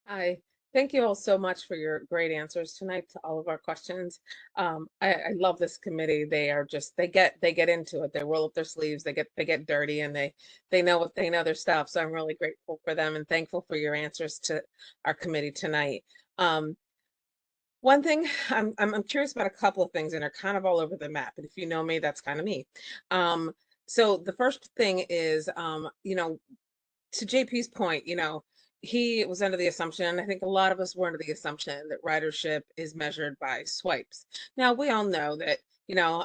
Hi, thank you all so much for your great answers tonight to all of our questions. I love this committee. They are just, they get into it. They roll up their sleeves, they get dirty, and they know their stuff. So I'm really grateful for them and thankful for your answers to our committee tonight. One thing, I'm curious about a couple of things, and they're kind of all over the map. And if you know me, that's kind of me. So the first thing is, to JP's point, he was under the assumption, I think a lot of us were under the assumption that ridership is measured by swipes. Now, we all know that,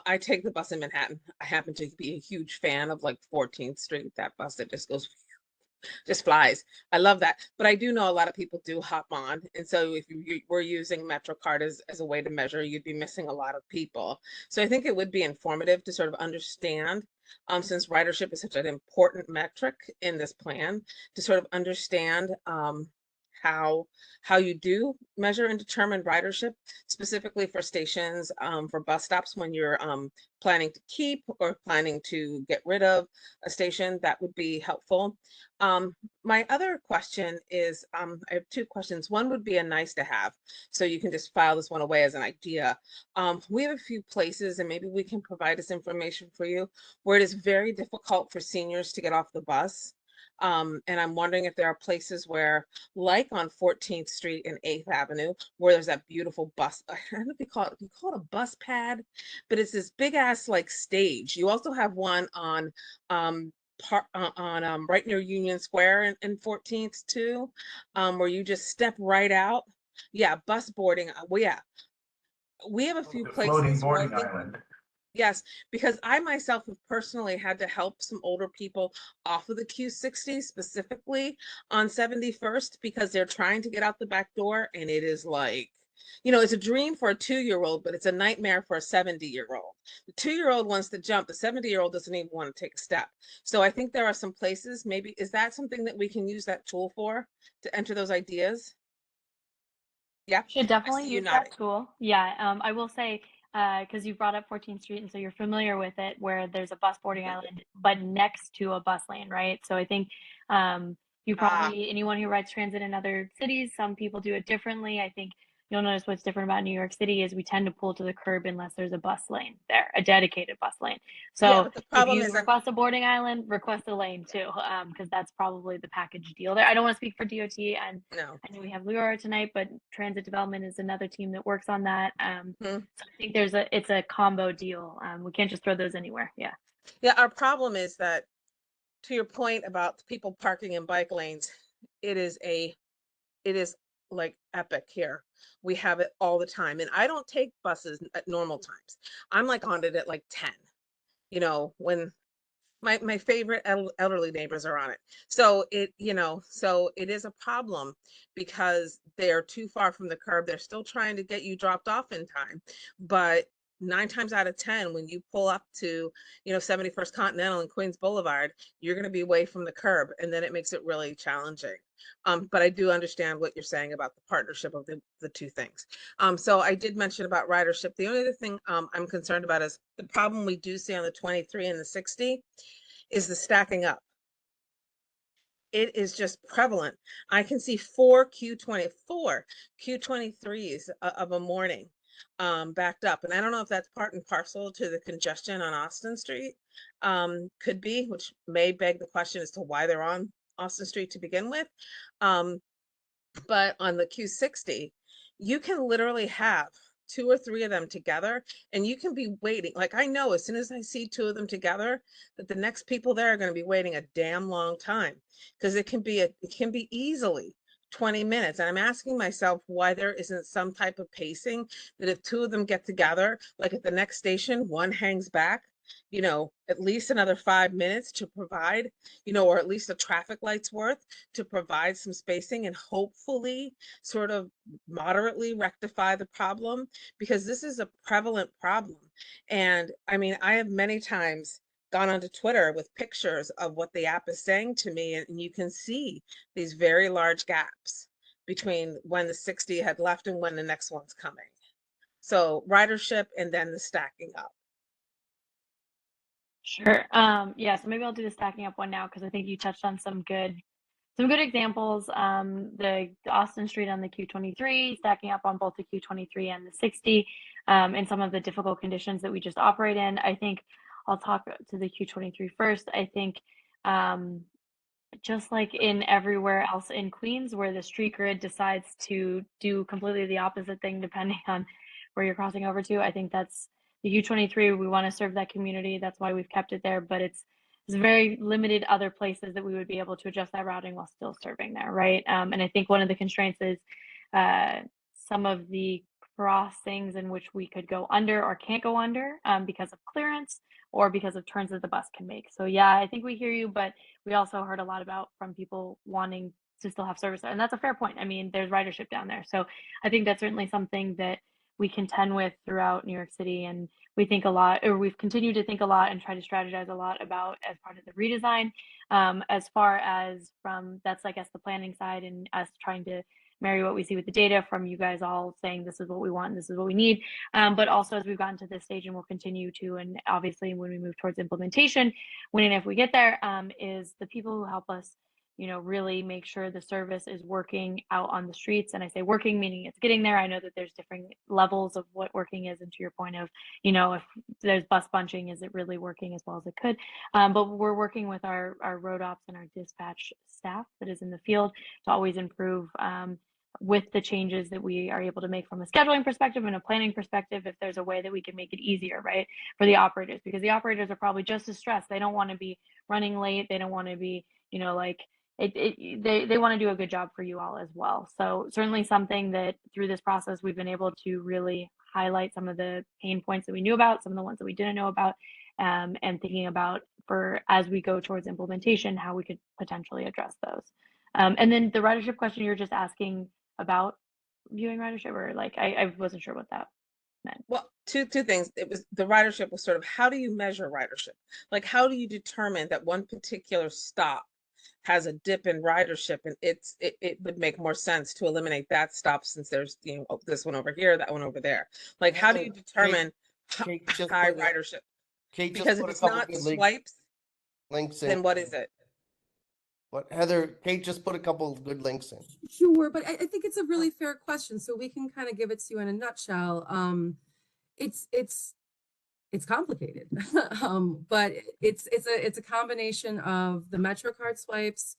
I take the bus in Manhattan. I happen to be a huge fan of like 14th Street, that bus that just flies. I love that. But I do know a lot of people do hop on. And so if you were using MetroCard as a way to measure, you'd be missing a lot of people. So I think it would be informative to sort of understand, since ridership is such an important metric in this plan, to sort of understand how you do measure and determine ridership, specifically for stations, for bus stops when you're planning to keep or planning to get rid of a station. That would be helpful. My other question is, I have two questions. One would be a nice to have, so you can just file this one away as an idea. We have a few places, and maybe we can provide this information for you, where it is very difficult for seniors to get off the bus. And I'm wondering if there are places where, like on 14th Street and 8th Avenue, where there's that beautiful bus, I don't know if you call it a bus pad, but it's this big ass like stage. You also have one on right near Union Square in 14th too, where you just step right out. Yeah, bus boarding. Well, yeah, we have a few The floating places where I boarding think. island. Yes, because I myself have personally had to help some older people off of the Q60 specifically on 71st because they're trying to get out the back door, and it is like, it's a dream for a 2-year-old, but it's a nightmare for a 70-year-old. The 2-year-old wants to jump, the 70-year-old doesn't even want to take a step. So I think there are some places, maybe, is that something that we can use that tool for, to enter those ideas? Yeah, Should I definitely see you use nodding. that tool. Yeah, I will say, because you brought up 14th Street, and so you're familiar with it, where there's a bus boarding island, but next to a bus lane, right? So I think you probably, anyone who rides transit in other cities, some people do it differently. I think you'll notice what's different about New York City is we tend to pull to the curb unless there's a bus lane there, a dedicated bus lane. Yeah, So but the if problem you is request a boarding island, request a lane too, because that's probably the package deal there. I don't want to speak for DOT, and no. I know we have Leora tonight, but Transit Development is another team that works on that. Mhm. So I think it's a combo deal. We can't just throw those anywhere. Yeah. Yeah, our problem is that, to your point about people parking in bike lanes, it is like epic here. We have it all the time. And I don't take buses at normal times. I'm like on it at like 10, when my favorite elderly neighbors are on it. So so it is a problem because they're too far from the curb. They're still trying to get you dropped off in time. But 9 times out of 10, when you pull up to, 71st Continental and Queens Boulevard, you're going to be away from the curb. And then it makes it really challenging. But I do understand what you're saying about the partnership of the two things. So I did mention about ridership. The only other thing I'm concerned about is the problem we do see on the 23 and the 60 is the stacking up. It is just prevalent. I can see 4 Q23s of a morning backed up. And I don't know if that's part and parcel to the congestion on Austin Street. Could be, which may beg the question as to why they're on Austin Street to begin with. But on the Q60, you can literally have 2 or 3 of them together, and you can be waiting. Like, I know as soon as I see 2 of them together, that the next people there are going to be waiting a damn long time, because it can be easily 20 minutes. And I'm asking myself why there isn't some type of pacing that if 2 of them get together, like at the next station, one hangs back, at least another 5 minutes to provide, or at least a traffic light's worth to provide some spacing and hopefully sort of moderately rectify the problem, because this is a prevalent problem. And I mean, I have many times gone onto Twitter with pictures of what the app is saying to me, and you can see these very large gaps between when the 60 had left and when the next one's coming. So ridership and then the stacking up. Sure. Yeah, so maybe I'll do the stacking up one now because I think you touched on some good examples. The Austin Street on the Q23, stacking up on both the Q23 and the 60, and some of the difficult conditions that we just operate in. I think I'll talk to the Q23 first. I think just like in everywhere else in Queens, where the street grid decides to do completely the opposite thing depending on where you're crossing over to, I think that's the U23. We want to serve that community. That's why we've kept it there, but it's very limited other places that we would be able to adjust that routing while still serving there, right? And I think one of the constraints is some of the crossings in which we could go under or can't go under because of clearance or because of turns that the bus can make. So yeah, I think we hear you, but we also heard a lot about from people wanting to still have service there. And that's a fair point. I mean, there's ridership down there. So I think that's certainly something that we contend with throughout New York City. And we think a lot, or we've continued to think a lot and try to strategize a lot about as part of the redesign. As far as from, that's, I guess, the planning side, and us trying to marry what we see with the data from you guys all saying this is what we want and this is what we need. But also as we've gotten to this stage and we'll continue to, and obviously when we move towards implementation, when and if we get there, is the people who help us, you know, really make sure the service is working out on the streets. And I say working, meaning it's getting there. I know that there's different levels of what working is. And to your point of, you know, if there's bus bunching, is it really working as well as it could? But we're working with our road ops and our dispatch staff that is in the field to always improve with the changes that we are able to make from a scheduling perspective and a planning perspective, if there's a way that we can make it easier, right, for the operators, because the operators are probably just as stressed. They don't want to be running late. They don't want to be, you know, like they want to do a good job for you all as well. So certainly something that through this process, we've been able to really highlight some of the pain points that we knew about, some of the ones that we didn't know about, and thinking about for as we go towards implementation, how we could potentially address those. And then the ridership question you're just asking about viewing ridership, or like I wasn't sure what that meant. Well, two things. It was the ridership was sort of, how do you measure ridership? Like, how do you determine that one particular stop has a dip in ridership, and it would make more sense to eliminate that stop since there's, you know, this one over here, that one over there. Like, how do you determine high ridership? Because if it's not swipes, links in. then what is it? What, Heather, Kate just put a couple of good links in. Sure, but I think it's a really fair question, so we can kind of give it to you in a nutshell. It's complicated, but it's a combination of the MetroCard swipes,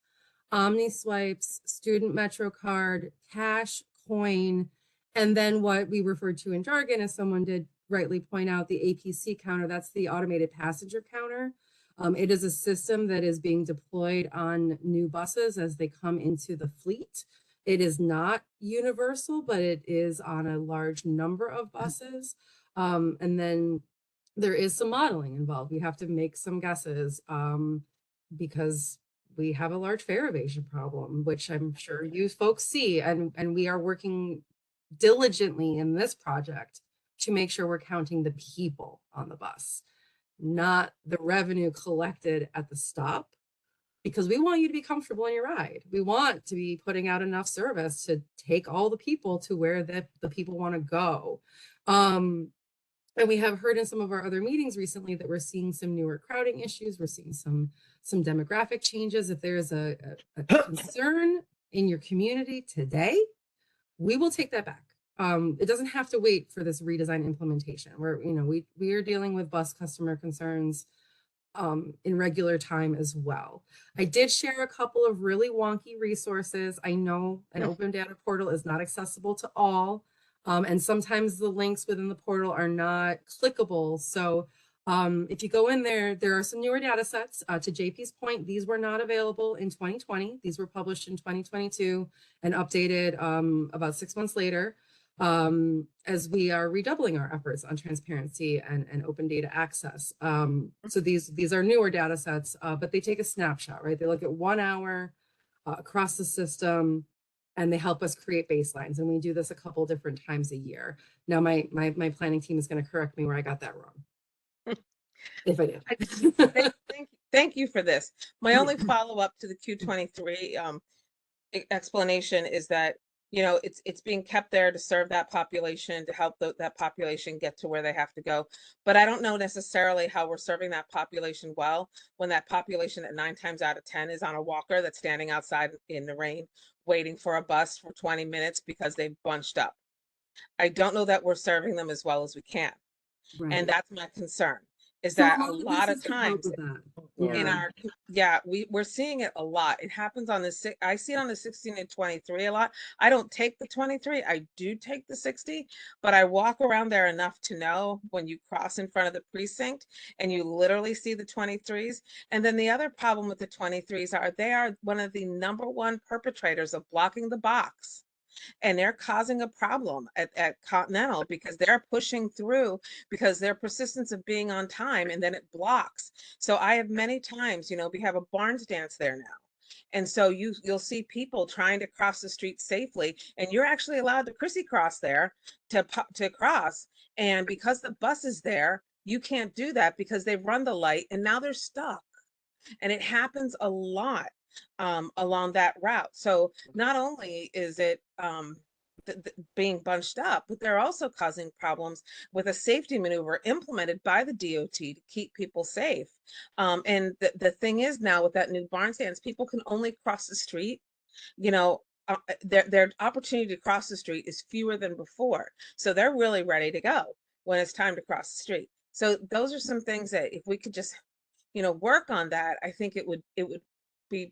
Omni swipes, student MetroCard, cash, coin, and then what we referred to in jargon, as someone did rightly point out, the APC counter. That's the automated passenger counter. It is a system that is being deployed on new buses as they come into the fleet. It is not universal, but it is on a large number of buses. And then there is some modeling involved. We have to make some guesses because we have a large fare evasion problem, which I'm sure you folks see. And we are working diligently in this project to make sure we're counting the people on the bus, not the revenue collected at the stop, because we want you to be comfortable in your ride. We want to be putting out enough service to take all the people to where the people want to go. And we have heard in some of our other meetings recently that we're seeing some newer crowding issues. We're seeing some demographic changes. If there's a concern in your community today, we will take that back. It doesn't have to wait for this redesign implementation. We are dealing with bus customer concerns in regular time as well. I did share a couple of really wonky resources. I know an open data portal is not accessible to all, and sometimes the links within the portal are not clickable. So if you go in there, there are some newer data sets. To JP's point, these were not available in 2020. These were published in 2022 and updated about 6 months later. As we are redoubling our efforts on transparency and open data access. So these are newer data sets, but they take a snapshot, right? They look at 1 hour across the system, and they help us create baselines. And we do this a couple different times a year. Now, my planning team is going to correct me where I got that wrong. If I did. Thank you for this. My only follow-up to the Q23 explanation is that, you know, it's being kept there to serve that population, to help that population get to where they have to go. But I don't know necessarily how we're serving that population well when that population that 9 times out of 10 is on a walker that's standing outside in the rain, waiting for a bus for 20 minutes because they've bunched up. I don't know that we're serving them as well as we can. Right. And that's my concern. Is that a lot of times in our, we're seeing it a lot. It happens on the, I see it on the 16 and 23 a lot. I don't take the 23, I do take the 60, but I walk around there enough to know when you cross in front of the precinct and you literally see the 23s. And then the other problem with the 23s are they are one of the #1 perpetrators of blocking the box. And they're causing a problem at Continental because they're pushing through because their persistence of being on time, and then it blocks. So I have many times, you know, we have a Barnes dance there now. And so you'll see people trying to cross the street safely, and you're actually allowed to crissy-cross there to cross. And because the bus is there, you can't do that because they've run the light and now they're stuck. And it happens a lot along that route. So not only is it being bunched up, but they're also causing problems with a safety maneuver implemented by the DOT to keep people safe. And the thing is now with that new barn stands, people can only cross the street, you know, their opportunity to cross the street is fewer than before. So they're really ready to go when it's time to cross the street. So those are some things that if we could just, you know, work on that, I think it would be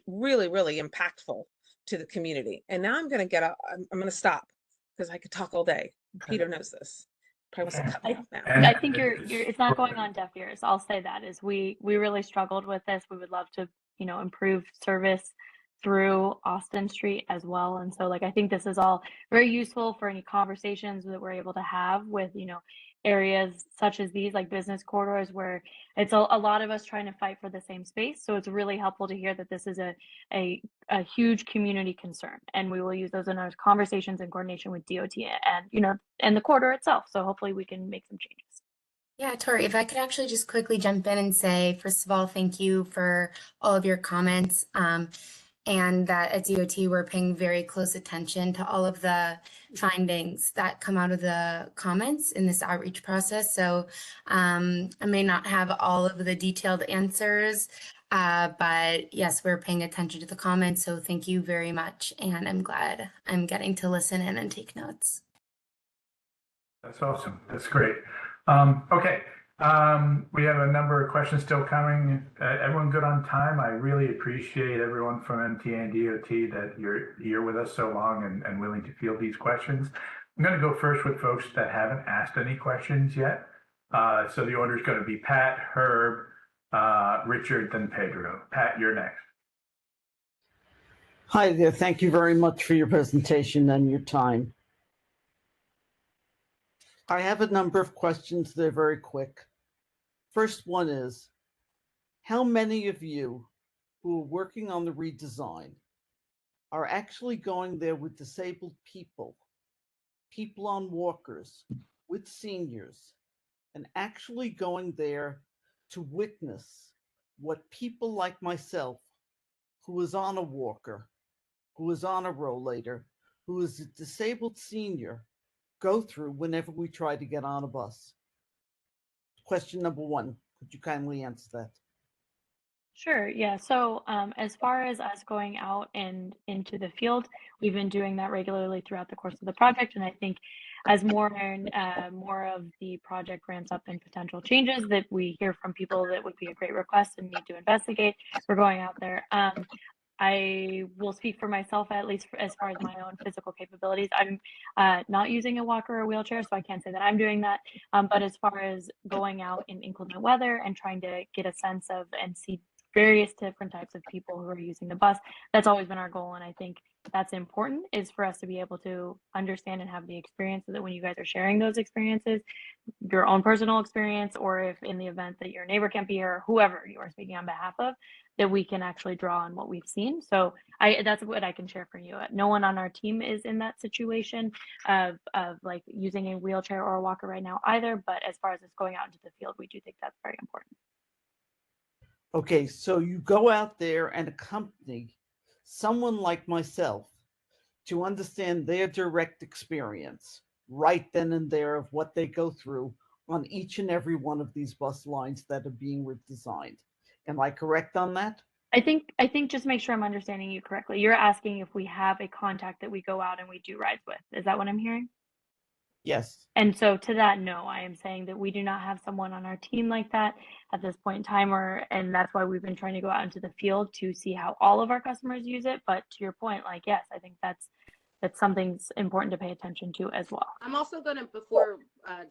really, really impactful to the community. And now I'm going to stop because I could talk all day. Peter knows this. Probably wants to cut me off now. I think it's not going on deaf ears. I'll say that is we really struggled with this. We would love to, you know, improve service through Austin Street as well. And so like I think this is all very useful for any conversations that we're able to have with, you know, areas such as these, like business corridors, where it's a lot of us trying to fight for the same space. So it's really helpful to hear that this is a huge community concern, and we will use those in our conversations in coordination with DOT and, you know, and the corridor itself. So hopefully we can make some changes. Yeah, Tori, if I could actually just quickly jump in and say, first of all, thank you for all of your comments. And that at DOT, we're paying very close attention to all of the findings that come out of the comments in this outreach process. So I may not have all of the detailed answers, but yes, we're paying attention to the comments. So thank you very much. And I'm glad I'm getting to listen in and take notes. That's awesome. That's great. Okay. We have a number of questions still coming. Everyone good on time? I really appreciate everyone from MTA and DOT that you're here with us so long and willing to field these questions. I'm going to go first with folks that haven't asked any questions yet. So the order is going to be Pat, Herb, Richard, then Pedro. Pat, you're next. Hi there. Thank you very much for your presentation and your time. I have a number of questions. They're very quick. First one is, how many of you who are working on the redesign are actually going there with disabled people, people on walkers, with seniors, and actually going there to witness what people like myself, who is on a walker, who is on a rollator, who is a disabled senior, go through whenever we try to get on a bus? Question number one, could you kindly answer that? Sure. Yeah. So as far as us going out and into the field, we've been doing that regularly throughout the course of the project. And I think as more and more of the project ramps up and potential changes that we hear from people that would be a great request and need to investigate, we're going out there. I will speak for myself, at least as far as my own physical capabilities. I'm not using a walker or a wheelchair, so I can't say that I'm doing that. But as far as going out in inclement weather and trying to get a sense of and see various different types of people who are using the bus, that's always been our goal. And I think that's important, is for us to be able to understand and have the experience, so that when you guys are sharing those experiences, your own personal experience, or if in the event that your neighbor can't be here or whoever you are speaking on behalf of, that we can actually draw on what we've seen. So that's what I can share for you. No one on our team is in that situation of like using a wheelchair or a walker right now either. But as far as us going out into the field, we do think that's very important. Okay, so you go out there and accompany someone like myself to understand their direct experience right then and there of what they go through on each and every one of these bus lines that are being redesigned. Am I correct on that? I think just make sure I'm understanding you correctly. You're asking if we have a contact that we go out and we do rides with. Is that what I'm hearing? Yes. And so to that, no, I am saying that we do not have someone on our team like that at this point in time, and that's why we've been trying to go out into the field to see how all of our customers use it. But to your point, like, yes, I think that's something important to pay attention to as well. I'm also going to,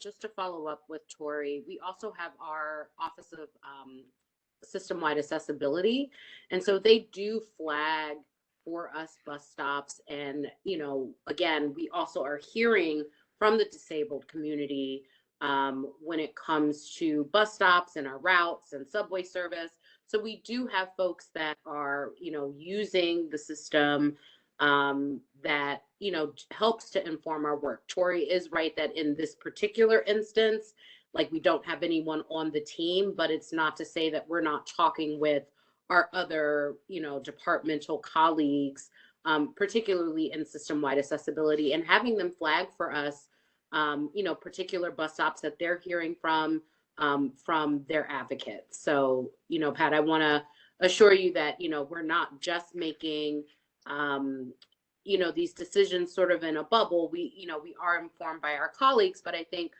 just to follow up with Tori, we also have our Office of System-Wide Accessibility. And so they do flag for us bus stops. And, you know, again, we also are hearing from the disabled community when it comes to bus stops and our routes and subway service. So we do have folks that are, using the system that, helps to inform our work. Tori is right that in this particular instance, like we don't have anyone on the team, but it's not to say that we're not talking with our other, departmental colleagues, particularly in system-wide accessibility, and having them flag for us, particular bus stops that they're hearing from their advocates. So, Pat, I want to assure you that, we're not just making, these decisions sort of in a bubble. We are informed by our colleagues, but I think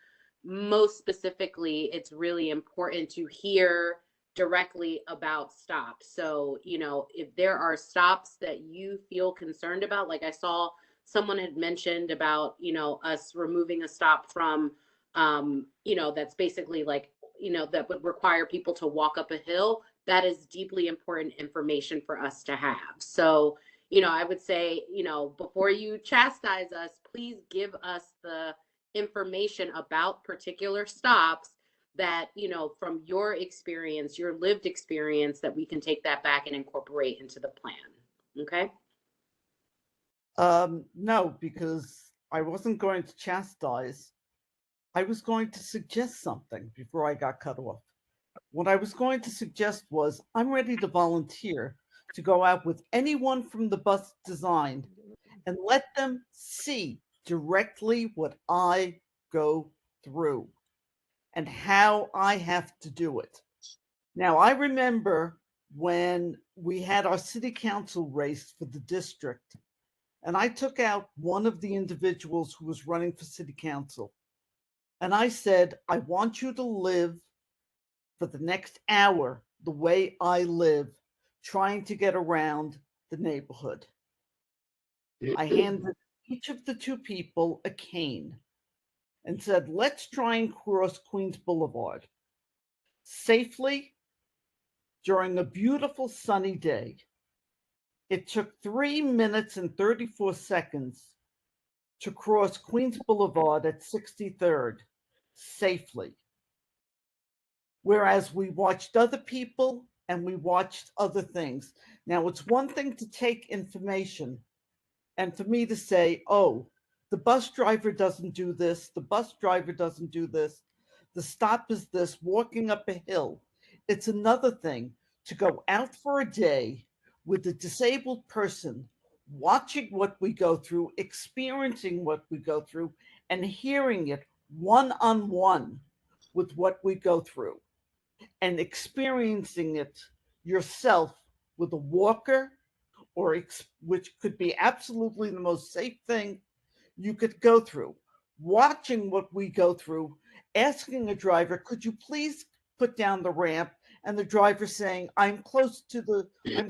most specifically, it's really important to hear directly about stops. So, if there are stops that you feel concerned about, like I saw someone had mentioned about, us removing a stop from, that's basically like, that would require people to walk up a hill. That is deeply important information for us to have. So, I would say, before you chastise us, please give us the information about particular stops that, from your experience, your lived experience, that we can take that back and incorporate into the plan. Okay? No, because I wasn't going to chastise. I was going to suggest something before I got cut off. What I was going to suggest was I'm ready to volunteer to go out with anyone from the bus design and let them see directly what I go through and how I have to do it. Now, I remember when we had our city council race for the district, and I took out one of the individuals who was running for city council. And I said, I want you to live for the next hour the way I live, trying to get around the neighborhood. I handed each of the two people a cane and said, let's try and cross Queens Boulevard safely during a beautiful sunny day. It took 3 minutes and 34 seconds to cross Queens Boulevard at 63rd safely. Whereas we watched other people and we watched other things. Now, it's one thing to take information and for me to say, oh, the bus driver doesn't do this, the bus driver doesn't do this, the stop is this, walking up a hill. It's another thing to go out for a day with a disabled person, watching what we go through, experiencing what we go through, and hearing it one-on-one with what we go through, and experiencing it yourself with a walker, or which could be absolutely the most safe thing you could go through. Watching what we go through, asking a driver, could you please put down the ramp? And the driver saying, I'm close enough to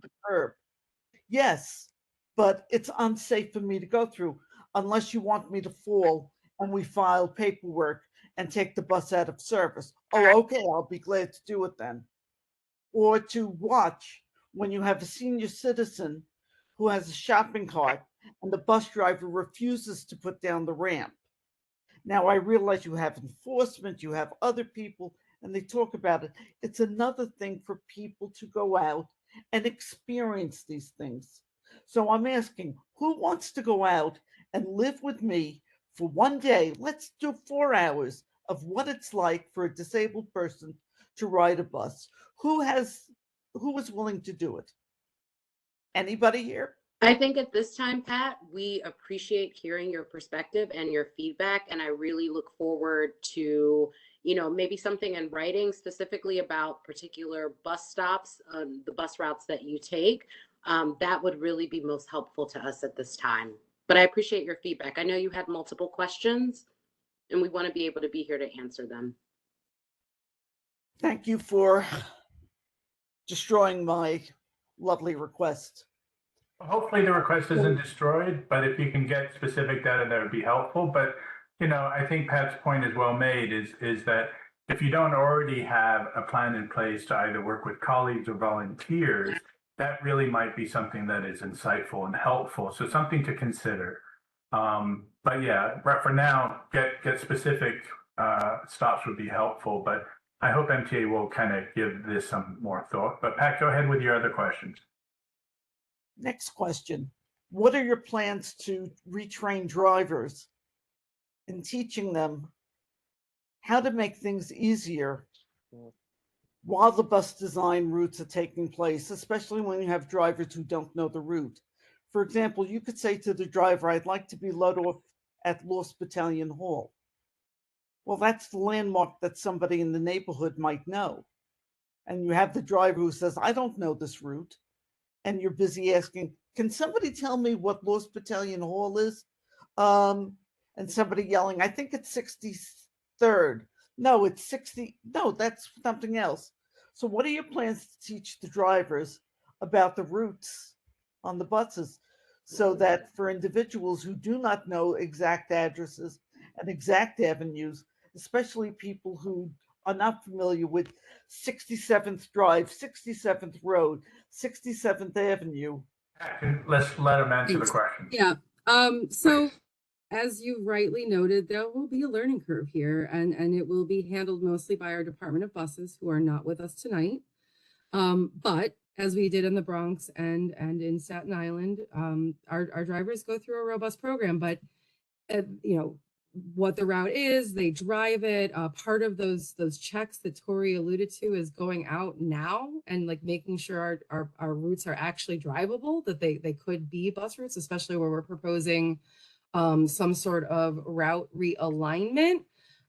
the curb. Yes, but it's unsafe for me to go through unless you want me to fall and we file paperwork and take the bus out of service. Oh, okay, I'll be glad to do it then. Or to watch when you have a senior citizen who has a shopping cart and the bus driver refuses to put down the ramp. Now, I realize you have enforcement, you have other people, and they talk about it. It's another thing for people to go out and experience these things. So I'm asking, who wants to go out and live with me for one day? Let's do 4 hours of what it's like for a disabled person to ride a bus. Who is willing to do it? Anybody here? I think at this time, Pat, we appreciate hearing your perspective and your feedback. And I really look forward to, maybe something in writing specifically about particular bus stops, the bus routes that you take. That would really be most helpful to us at this time. But I appreciate your feedback. I know you had multiple questions and we want to be able to be here to answer them. Thank you for destroying my lovely request. Hopefully the request isn't destroyed, but if you can get specific data, that would be helpful. But, I think Pat's point is well made, is that if you don't already have a plan in place to either work with colleagues or volunteers, that really might be something that is insightful and helpful. So something to consider. But yeah, for now, get specific stops would be helpful. But I hope MTA will kind of give this some more thought. But Pat, go ahead with your other questions. Next question. What are your plans to retrain drivers in teaching them how to make things easier while the bus design routes are taking place, especially when you have drivers who don't know the route? For example, you could say to the driver, I'd like to be let off at Lost Battalion Hall. Well, that's the landmark that somebody in the neighborhood might know. And you have the driver who says, I don't know this route. And you're busy asking, can somebody tell me what Lost Battalion Hall is? And somebody yelling, I think it's 63rd. No, it's 60. No, that's something else. So what are your plans to teach the drivers about the routes on the buses so that for individuals who do not know exact addresses and exact avenues, especially people who are not familiar with 67th Drive, 67th Road, 67th Avenue. Let's let him answer the question. Yeah. So as you rightly noted, there will be a learning curve here, and it will be handled mostly by our Department of Buses, who are not with us tonight. But as we did in the Bronx and in Staten Island, our drivers go through a robust program, but you know, what the route is, they drive it. Part of those checks that Tori alluded to is going out now and like making sure our routes are actually drivable, that they could be bus routes, especially where we're proposing some sort of route realignment.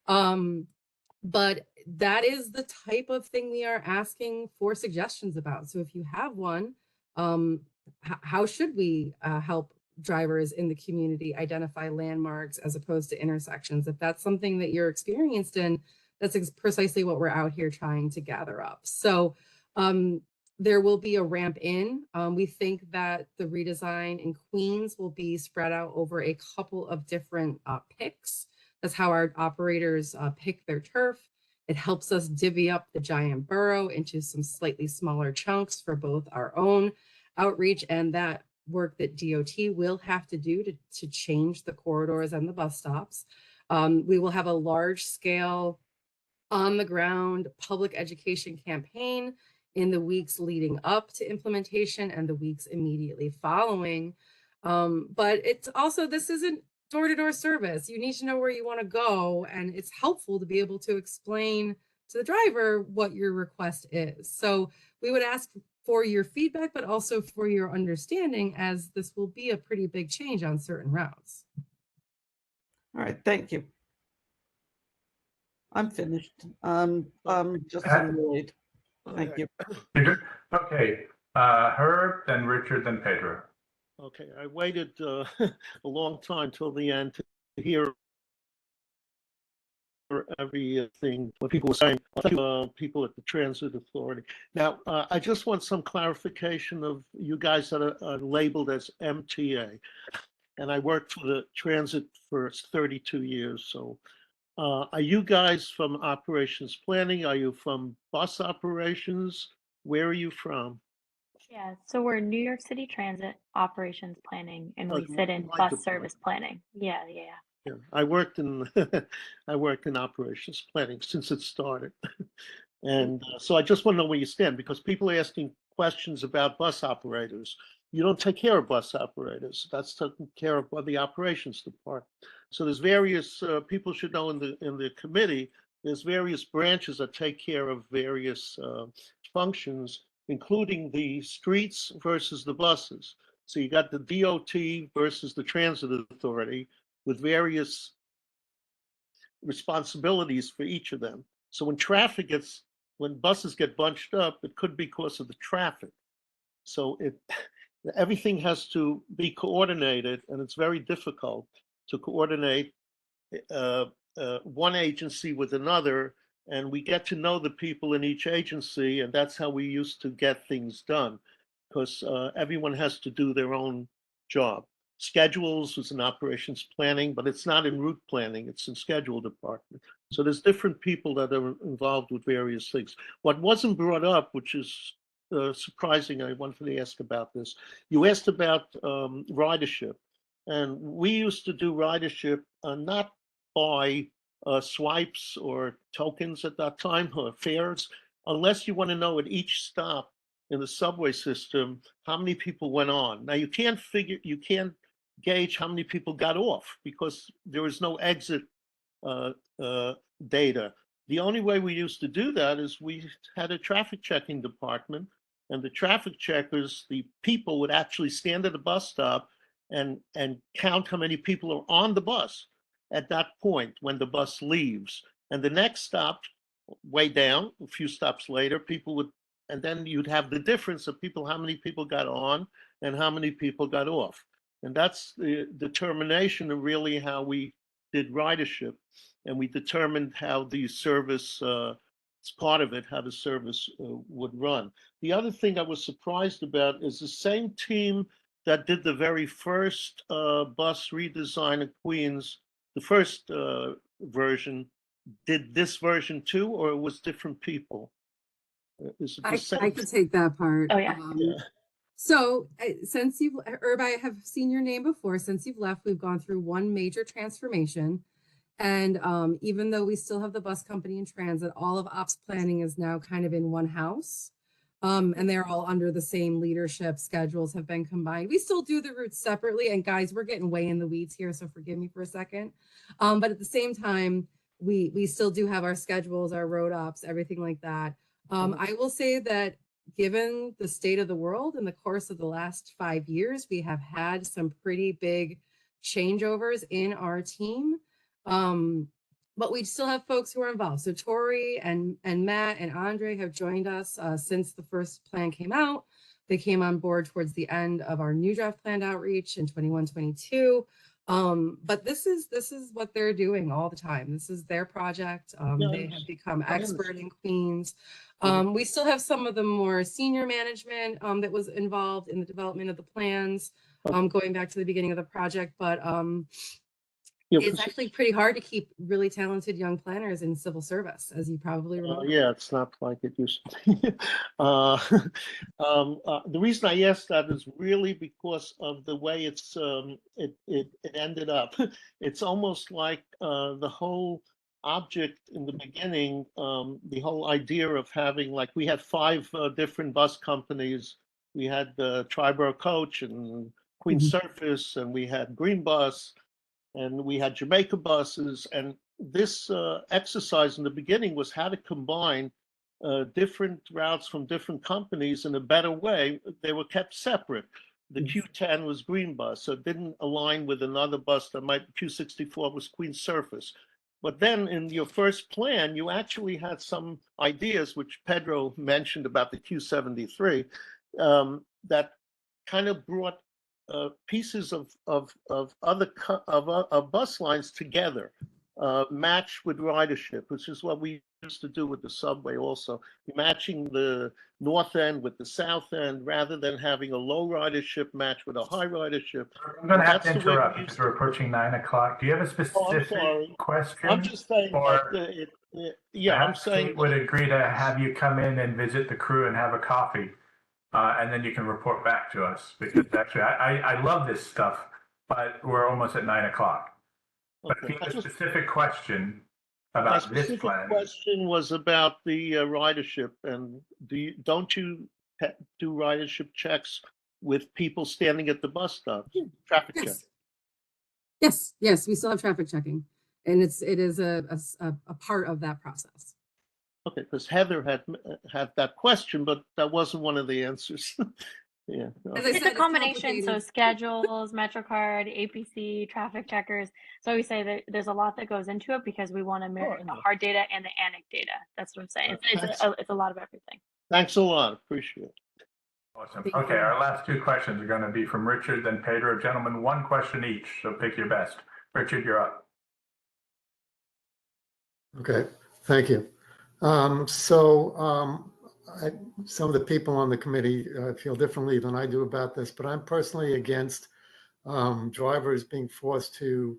But that is the type of thing we are asking for suggestions about. So if you have one, how should we help drivers in the community identify landmarks as opposed to intersections? If that's something that you're experienced in, that's precisely what we're out here trying to gather up. So there will be a ramp in. We think that the redesign in Queens will be spread out over a couple of different picks. That's how our operators pick their turf. It helps us divvy up the giant borough into some slightly smaller chunks for both our own outreach and that work that DOT will have to do to change the corridors and the bus stops. We will have a large scale on the ground public education campaign in the weeks leading up to implementation and the weeks immediately following. But it's also, this isn't door-to-door service. You need to know where you want to go, and it's helpful to be able to explain to the driver what your request is. So we would ask for your feedback, but also for your understanding, as this will be a pretty big change on certain routes. All right, thank you. I'm finished. Just Pat? annoyed. Thank you. Okay, Herb, then Richard, then Pedro. Okay, I waited a long time till the end to hear everything what people were saying. People at the Transit Authority. Now, I just want some clarification of you guys that are labeled as MTA, and I worked for the Transit for 32 years. So, are you guys from operations planning? Are you from bus operations? Where are you from? Yeah, so we're New York City Transit Operations Planning, and we sit in my bus service planning. Yeah. Yeah, I worked in I worked in operations planning since it started, and so I just want to know where you stand, because people are asking questions about bus operators. You don't take care of bus operators. That's taken care of by the operations department. So there's various people should know in the committee. There's various branches that take care of various functions, including the streets versus the buses. So you got the DOT versus the Transit Authority, with various responsibilities for each of them. So when buses get bunched up, it could be because of the traffic. So everything has to be coordinated, and it's very difficult to coordinate one agency with another. And we get to know the people in each agency, and that's how we used to get things done, because everyone has to do their own job. Schedules was in operations planning, but it's not in route planning, it's in schedule department. So there's different people that are involved with various things. What wasn't brought up, which is surprising, I wanted to ask about this. You asked about ridership, and we used to do ridership not by swipes or tokens at that time, or fares, unless you want to know at each stop in the subway system how many people went on. Now you can't gauge how many people got off because there is no exit data. The only way we used to do that is we had a traffic checking department, and the traffic checkers, the people would actually stand at the bus stop and count how many people are on the bus at that point when the bus leaves. And the next stop, way down, a few stops later, people would, and then you'd have the difference of people, how many people got on and how many people got off. And that's the determination of really how we did ridership. And we determined how the service, it's part of it, how the service would run. The other thing I was surprised about is the same team that did the very first bus redesign of Queens, the first version, did this version too, or it was different people? Is it the same? I could take that part. Oh, yeah. So since you've, Herb, I have seen your name before. Since you've left, we've gone through one major transformation. And even though we still have the bus company and transit, all of ops planning is now kind of in one house. And they're all under the same leadership. Schedules have been combined. We still do the routes separately. And guys, we're getting way in the weeds here, so forgive me for a second. But at the same time, we still do have our schedules, our road ops, everything like that. I will say that given the state of the world in the course of the last 5 years, we have had some pretty big changeovers in our team. But we still have folks who are involved. So Tori and Matt and Andre have joined us since the first plan came out. They came on board towards the end of our new draft planned outreach in 21-22. But this is what they're doing all the time. This is their project. They have become expert in Queens. We still have some of the more senior management that was involved in the development of the plans, going back to the beginning of the project. But it's actually pretty hard to keep really talented young planners in civil service, as you probably remember. Yeah, it's not like it used to be. The reason I asked that is really because of the way it's it ended up. It's almost like the whole object in the beginning, the whole idea of having, like, we had 5 different bus companies. We had the Triborough Coach and Queen Surface, and we had Green Bus, and we had Jamaica buses. And this exercise in the beginning was how to combine different routes from different companies in a better way. They were kept separate. The Q10 was Green Bus, so it didn't align with another bus that might, Q64 was Queen Surface. But then in your first plan, you actually had some ideas, which Pedro mentioned about the Q73, that kind of brought pieces of bus lines together, matched with ridership, which is what we used to do with the subway also, matching the north end with the south end rather than having a low ridership match with a high ridership. I'm going to have to interrupt because we're approaching 9 o'clock. Do you have a specific question? I'm just saying I'm saying would agree to have you come in and visit the crew and have a coffee. And then you can report back to us, because actually I love this stuff, but we're almost at 9 o'clock. But if you have a specific question about this plan. My question was about the ridership, and don't you do ridership checks with people standing at the bus stop? Traffic check. Yes, we still have traffic checking, and it is a part of that process. Okay, because Heather had that question, but that wasn't one of the answers. Yeah. Okay. It's a combination, so schedules, MetroCard, APC, traffic checkers. So we say that there's a lot that goes into it because we want to mirror the hard data and the ANIC data. That's what I'm saying. It's a lot of everything. Thanks a lot. Appreciate it. Awesome. Okay, our last 2 questions are going to be from Richard, then Pedro. Gentlemen, 1 question each, so pick your best. Richard, you're up. Okay, thank you. Some of the people on the committee feel differently than I do about this, but I'm personally against drivers being forced to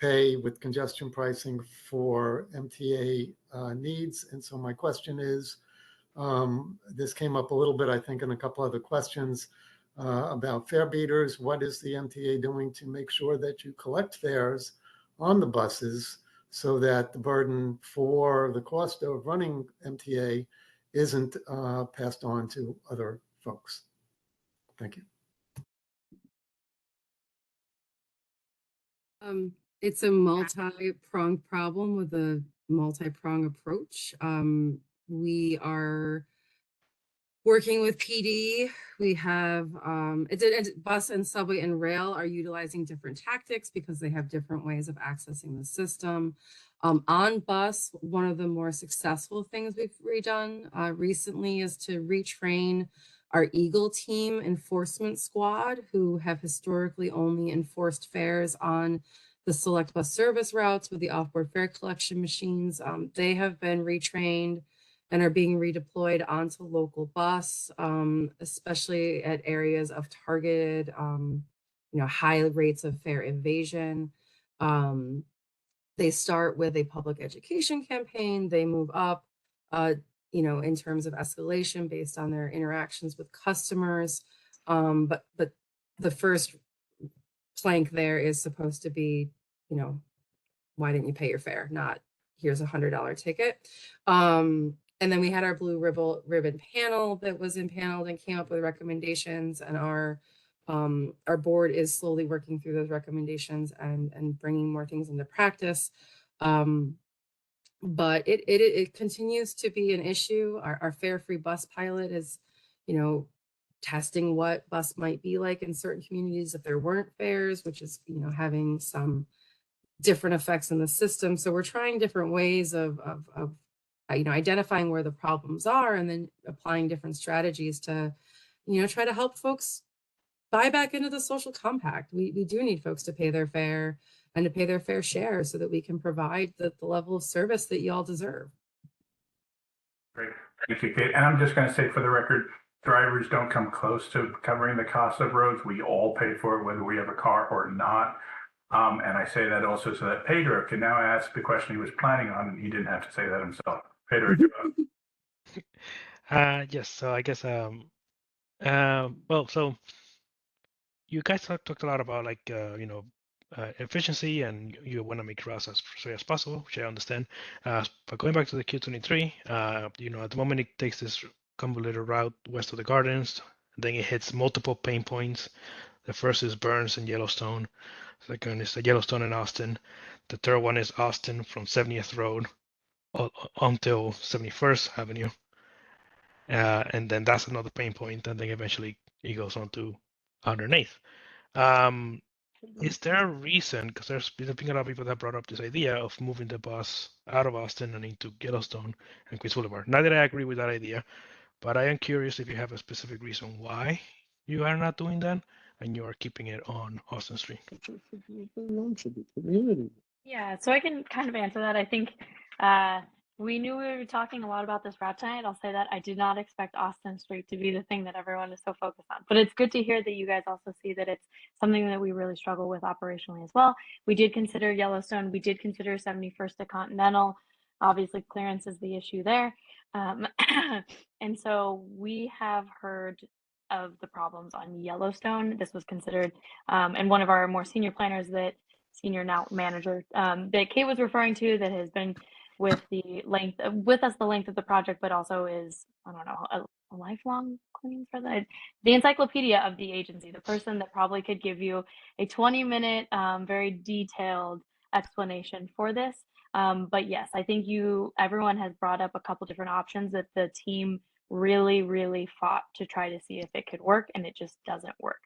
pay with congestion pricing for MTA needs. And so my question is, this came up a little bit, I think, in a couple other questions about fare beaters. What is the MTA doing to make sure that you collect fares on the buses so that the burden for the cost of running MTA isn't passed on to other folks. Thank you. It's a multi-pronged problem with a multi-pronged approach. We are working with PD. We have bus and subway and rail are utilizing different tactics because they have different ways of accessing the system. On bus, one of the more successful things we've redone recently is to retrain our Eagle team enforcement squad, who have historically only enforced fares on the select bus service routes with the off-board fare collection machines. They have been retrained and are being redeployed onto local bus, especially at areas of targeted, high rates of fare evasion. They start with a public education campaign. They move up, in terms of escalation based on their interactions with customers. But the first plank there is supposed to be, why didn't you pay your fare? Not here's $100 ticket. And then we had our blue ribbon panel that was impaneled and came up with recommendations, and our board is slowly working through those recommendations and bringing more things into practice. But it continues to be an issue. Our fare-free bus pilot is, testing what bus might be like in certain communities if there weren't fares, which is, having some different effects in the system. So we're trying different ways of identifying where the problems are and then applying different strategies to, try to help folks buy back into the social compact. We do need folks to pay their fare and to pay their fair share so that we can provide the level of service that you all deserve. Great. Thank you, Kate. And I'm just going to say for the record, drivers don't come close to covering the cost of roads. We all pay for it, whether we have a car or not. And I say that also so that Pedro can now ask the question he was planning on, and he didn't have to say that himself. Pedro, yes. So I guess so you guys talked a lot about efficiency, and you want to make routes as free as possible, which I understand. But going back to the Q23, at the moment it takes this convoluted route west of the Gardens, then it hits multiple pain points. The first is Burns and Yellowstone. Second is Yellowstone and Austin. The third one is Austin from 70th Road until 71st Avenue. And then that's another pain point, and then eventually it goes on to 108th. Is there a reason, because there's been a lot of people that brought up this idea of moving the bus out of Austin and into Yellowstone and Queens Boulevard? Not that I agree with that idea, but I am curious if you have a specific reason why you are not doing that and you are keeping it on Austin Street. Yeah, so I can kind of answer that. I think we knew we were talking a lot about this route tonight. I'll say that I did not expect Austin Street to be the thing that everyone is so focused on. But it's good to hear that you guys also see that it's something that we really struggle with operationally as well. We did consider Yellowstone. We did consider 71st to Continental. Obviously, clearance is the issue there. And so we have heard of the problems on Yellowstone. This was considered, and one of our more senior planners, senior now manager, that Kate was referring to, that has been with us the length of the project, but also is, I don't know, a lifelong cleaning for the encyclopedia of the agency, the person that probably could give you a 20-minute, very detailed explanation for this. But yes, I think everyone has brought up a couple different options that the team really, really fought to try to see if it could work, and it just doesn't work.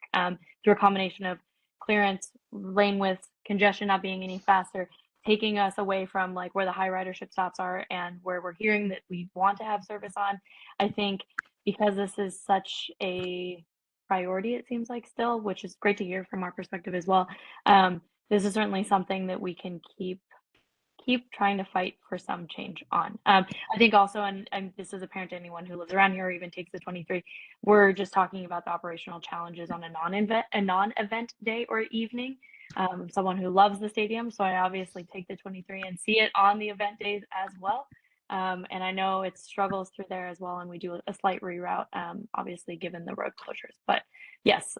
Through a combination of clearance, lane width, congestion not being any faster, taking us away from like where the high ridership stops are and where we're hearing that we want to have service on. I think because this is such a priority, it seems like still, which is great to hear from our perspective as well. This is certainly something that we can keep trying to fight for some change on. I think also, and this is apparent to anyone who lives around here or even takes the 23, we're just talking about the operational challenges on a non-event day or evening. Someone who loves the stadium, so I obviously take the 23 and see it on the event days as well. And I know it struggles through there as well, and we do a slight reroute, obviously given the road closures. But yes,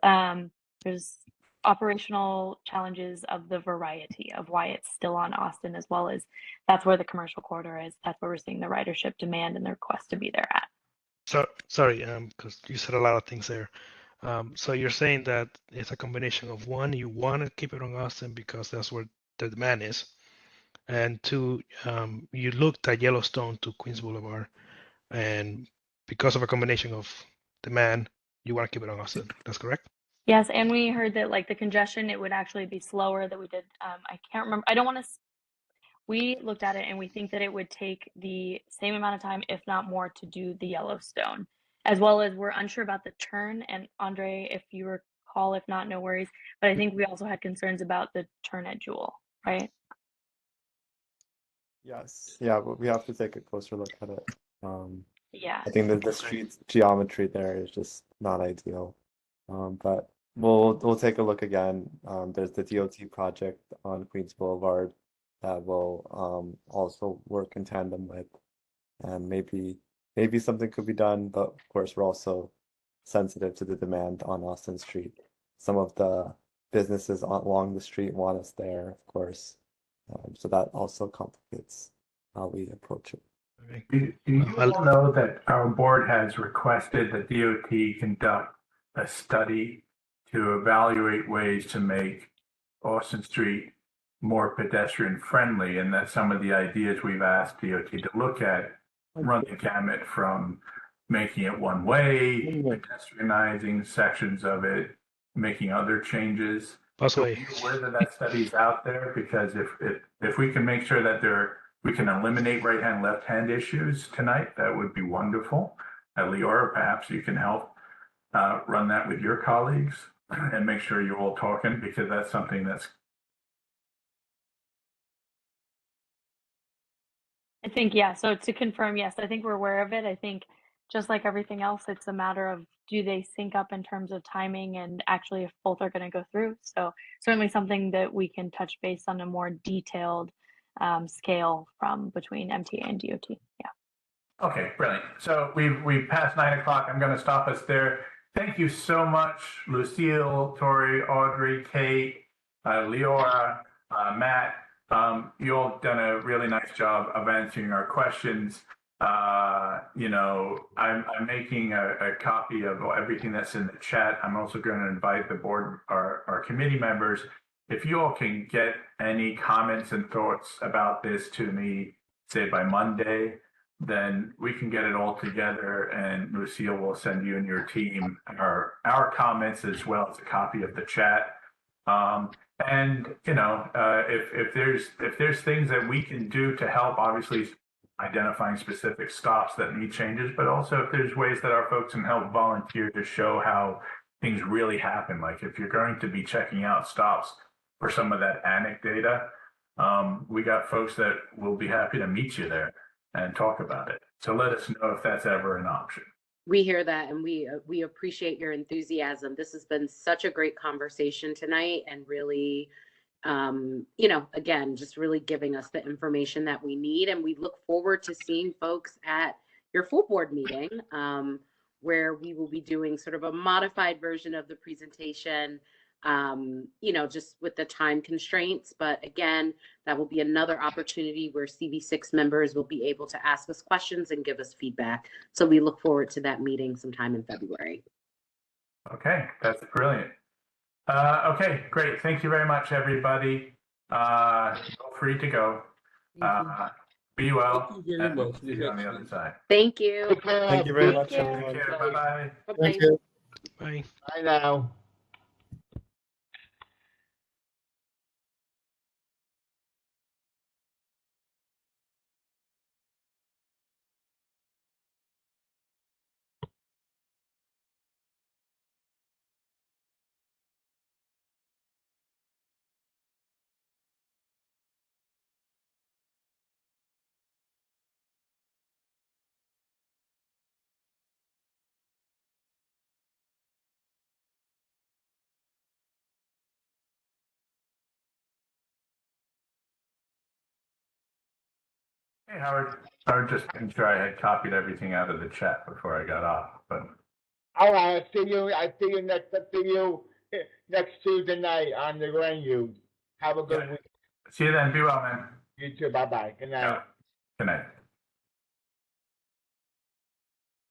there's operational challenges of the variety of why it's still on Austin, as well as that's where the commercial corridor is. That's where we're seeing the ridership demand and the request to be there at. So sorry, because you said a lot of things there. So you're saying that it's a combination of one, you want to keep it on Austin because that's where the demand is, and two, you looked at Yellowstone to Queens Boulevard, and because of a combination of demand, you want to keep it on Austin. That's correct? Yes, and we heard that like the congestion, it would actually be slower. That we did. I can't remember. I don't want to. We looked at it and we think that it would take the same amount of time, if not more, to do the Yellowstone, as well as we're unsure about the turn. And Andre, if you recall, if not, no worries. But I think we also had concerns about the turn at Jewel, right? Yes, yeah, but we have to take a closer look at it. Yeah. I think that the street geometry there is just not ideal. But we'll take a look again. There's the DOT project on Queens Boulevard that will also work in tandem with, and maybe something could be done, but of course we're also sensitive to the demand on Austin Street. Some of the businesses along the street want us there, of course. So that also complicates how we approach it. Do you all know that our board has requested that DOT conduct a study to evaluate ways to make Austin Street more pedestrian friendly, and that some of the ideas we've asked DOT to look at run the gamut from making it one way, pedestrianizing sections of it, making other changes. Possibly. Whether that study's out there, because if we can make sure that we can eliminate right hand, left hand issues tonight, that would be wonderful. Leora, perhaps you can help run that with your colleagues and make sure you're all talking, because that's something that's. I think, yeah. So to confirm, yes, I think we're aware of it. I think just like everything else, it's a matter of do they sync up in terms of timing and actually if both are going to go through. So certainly something that we can touch base on a more detailed scale from between MTA and DOT. Yeah. Okay, brilliant. So we've passed 9 o'clock. I'm going to stop us there. Thank you so much, Lucille, Tori, Audrey, Kate, Leora, Matt. You all done a really nice job of answering our questions. I'm making a copy of everything that's in the chat. I'm also going to invite the board, our committee members. If you all can get any comments and thoughts about this to me, say by Monday, then we can get it all together, and Lucille will send you and your team our comments as well as a copy of the chat. If there's things that we can do to help, obviously identifying specific stops that need changes, but also if there's ways that our folks can help volunteer to show how things really happen. Like if you're going to be checking out stops for some of that ANIC data, we got folks that will be happy to meet you there and talk about it. So let us know if that's ever an option. We hear that, and we appreciate your enthusiasm. This has been such a great conversation tonight, and really, again, just really giving us the information that we need. And we look forward to seeing folks at your full board meeting, where we will be doing sort of a modified version of the presentation, just with the time constraints. But again, that will be another opportunity where CV6 members will be able to ask us questions and give us feedback. So we look forward to that meeting sometime in February. Okay, that's brilliant. Okay, great. Thank you very much, everybody. Feel free to go. Be well. Thank you very much. See you on the other side. Thank you. Thank you very much, Take everyone. care. Bye-bye. Thank you. Bye. Bye now. Hey, Howard. I was just making sure I had copied everything out of the chat before I got off. But All right, I see you next. I see you next Tuesday night on the venue. Have a good Yeah. week. See you then. Be well, man. You too. Bye bye. Good night. Yeah. Good night.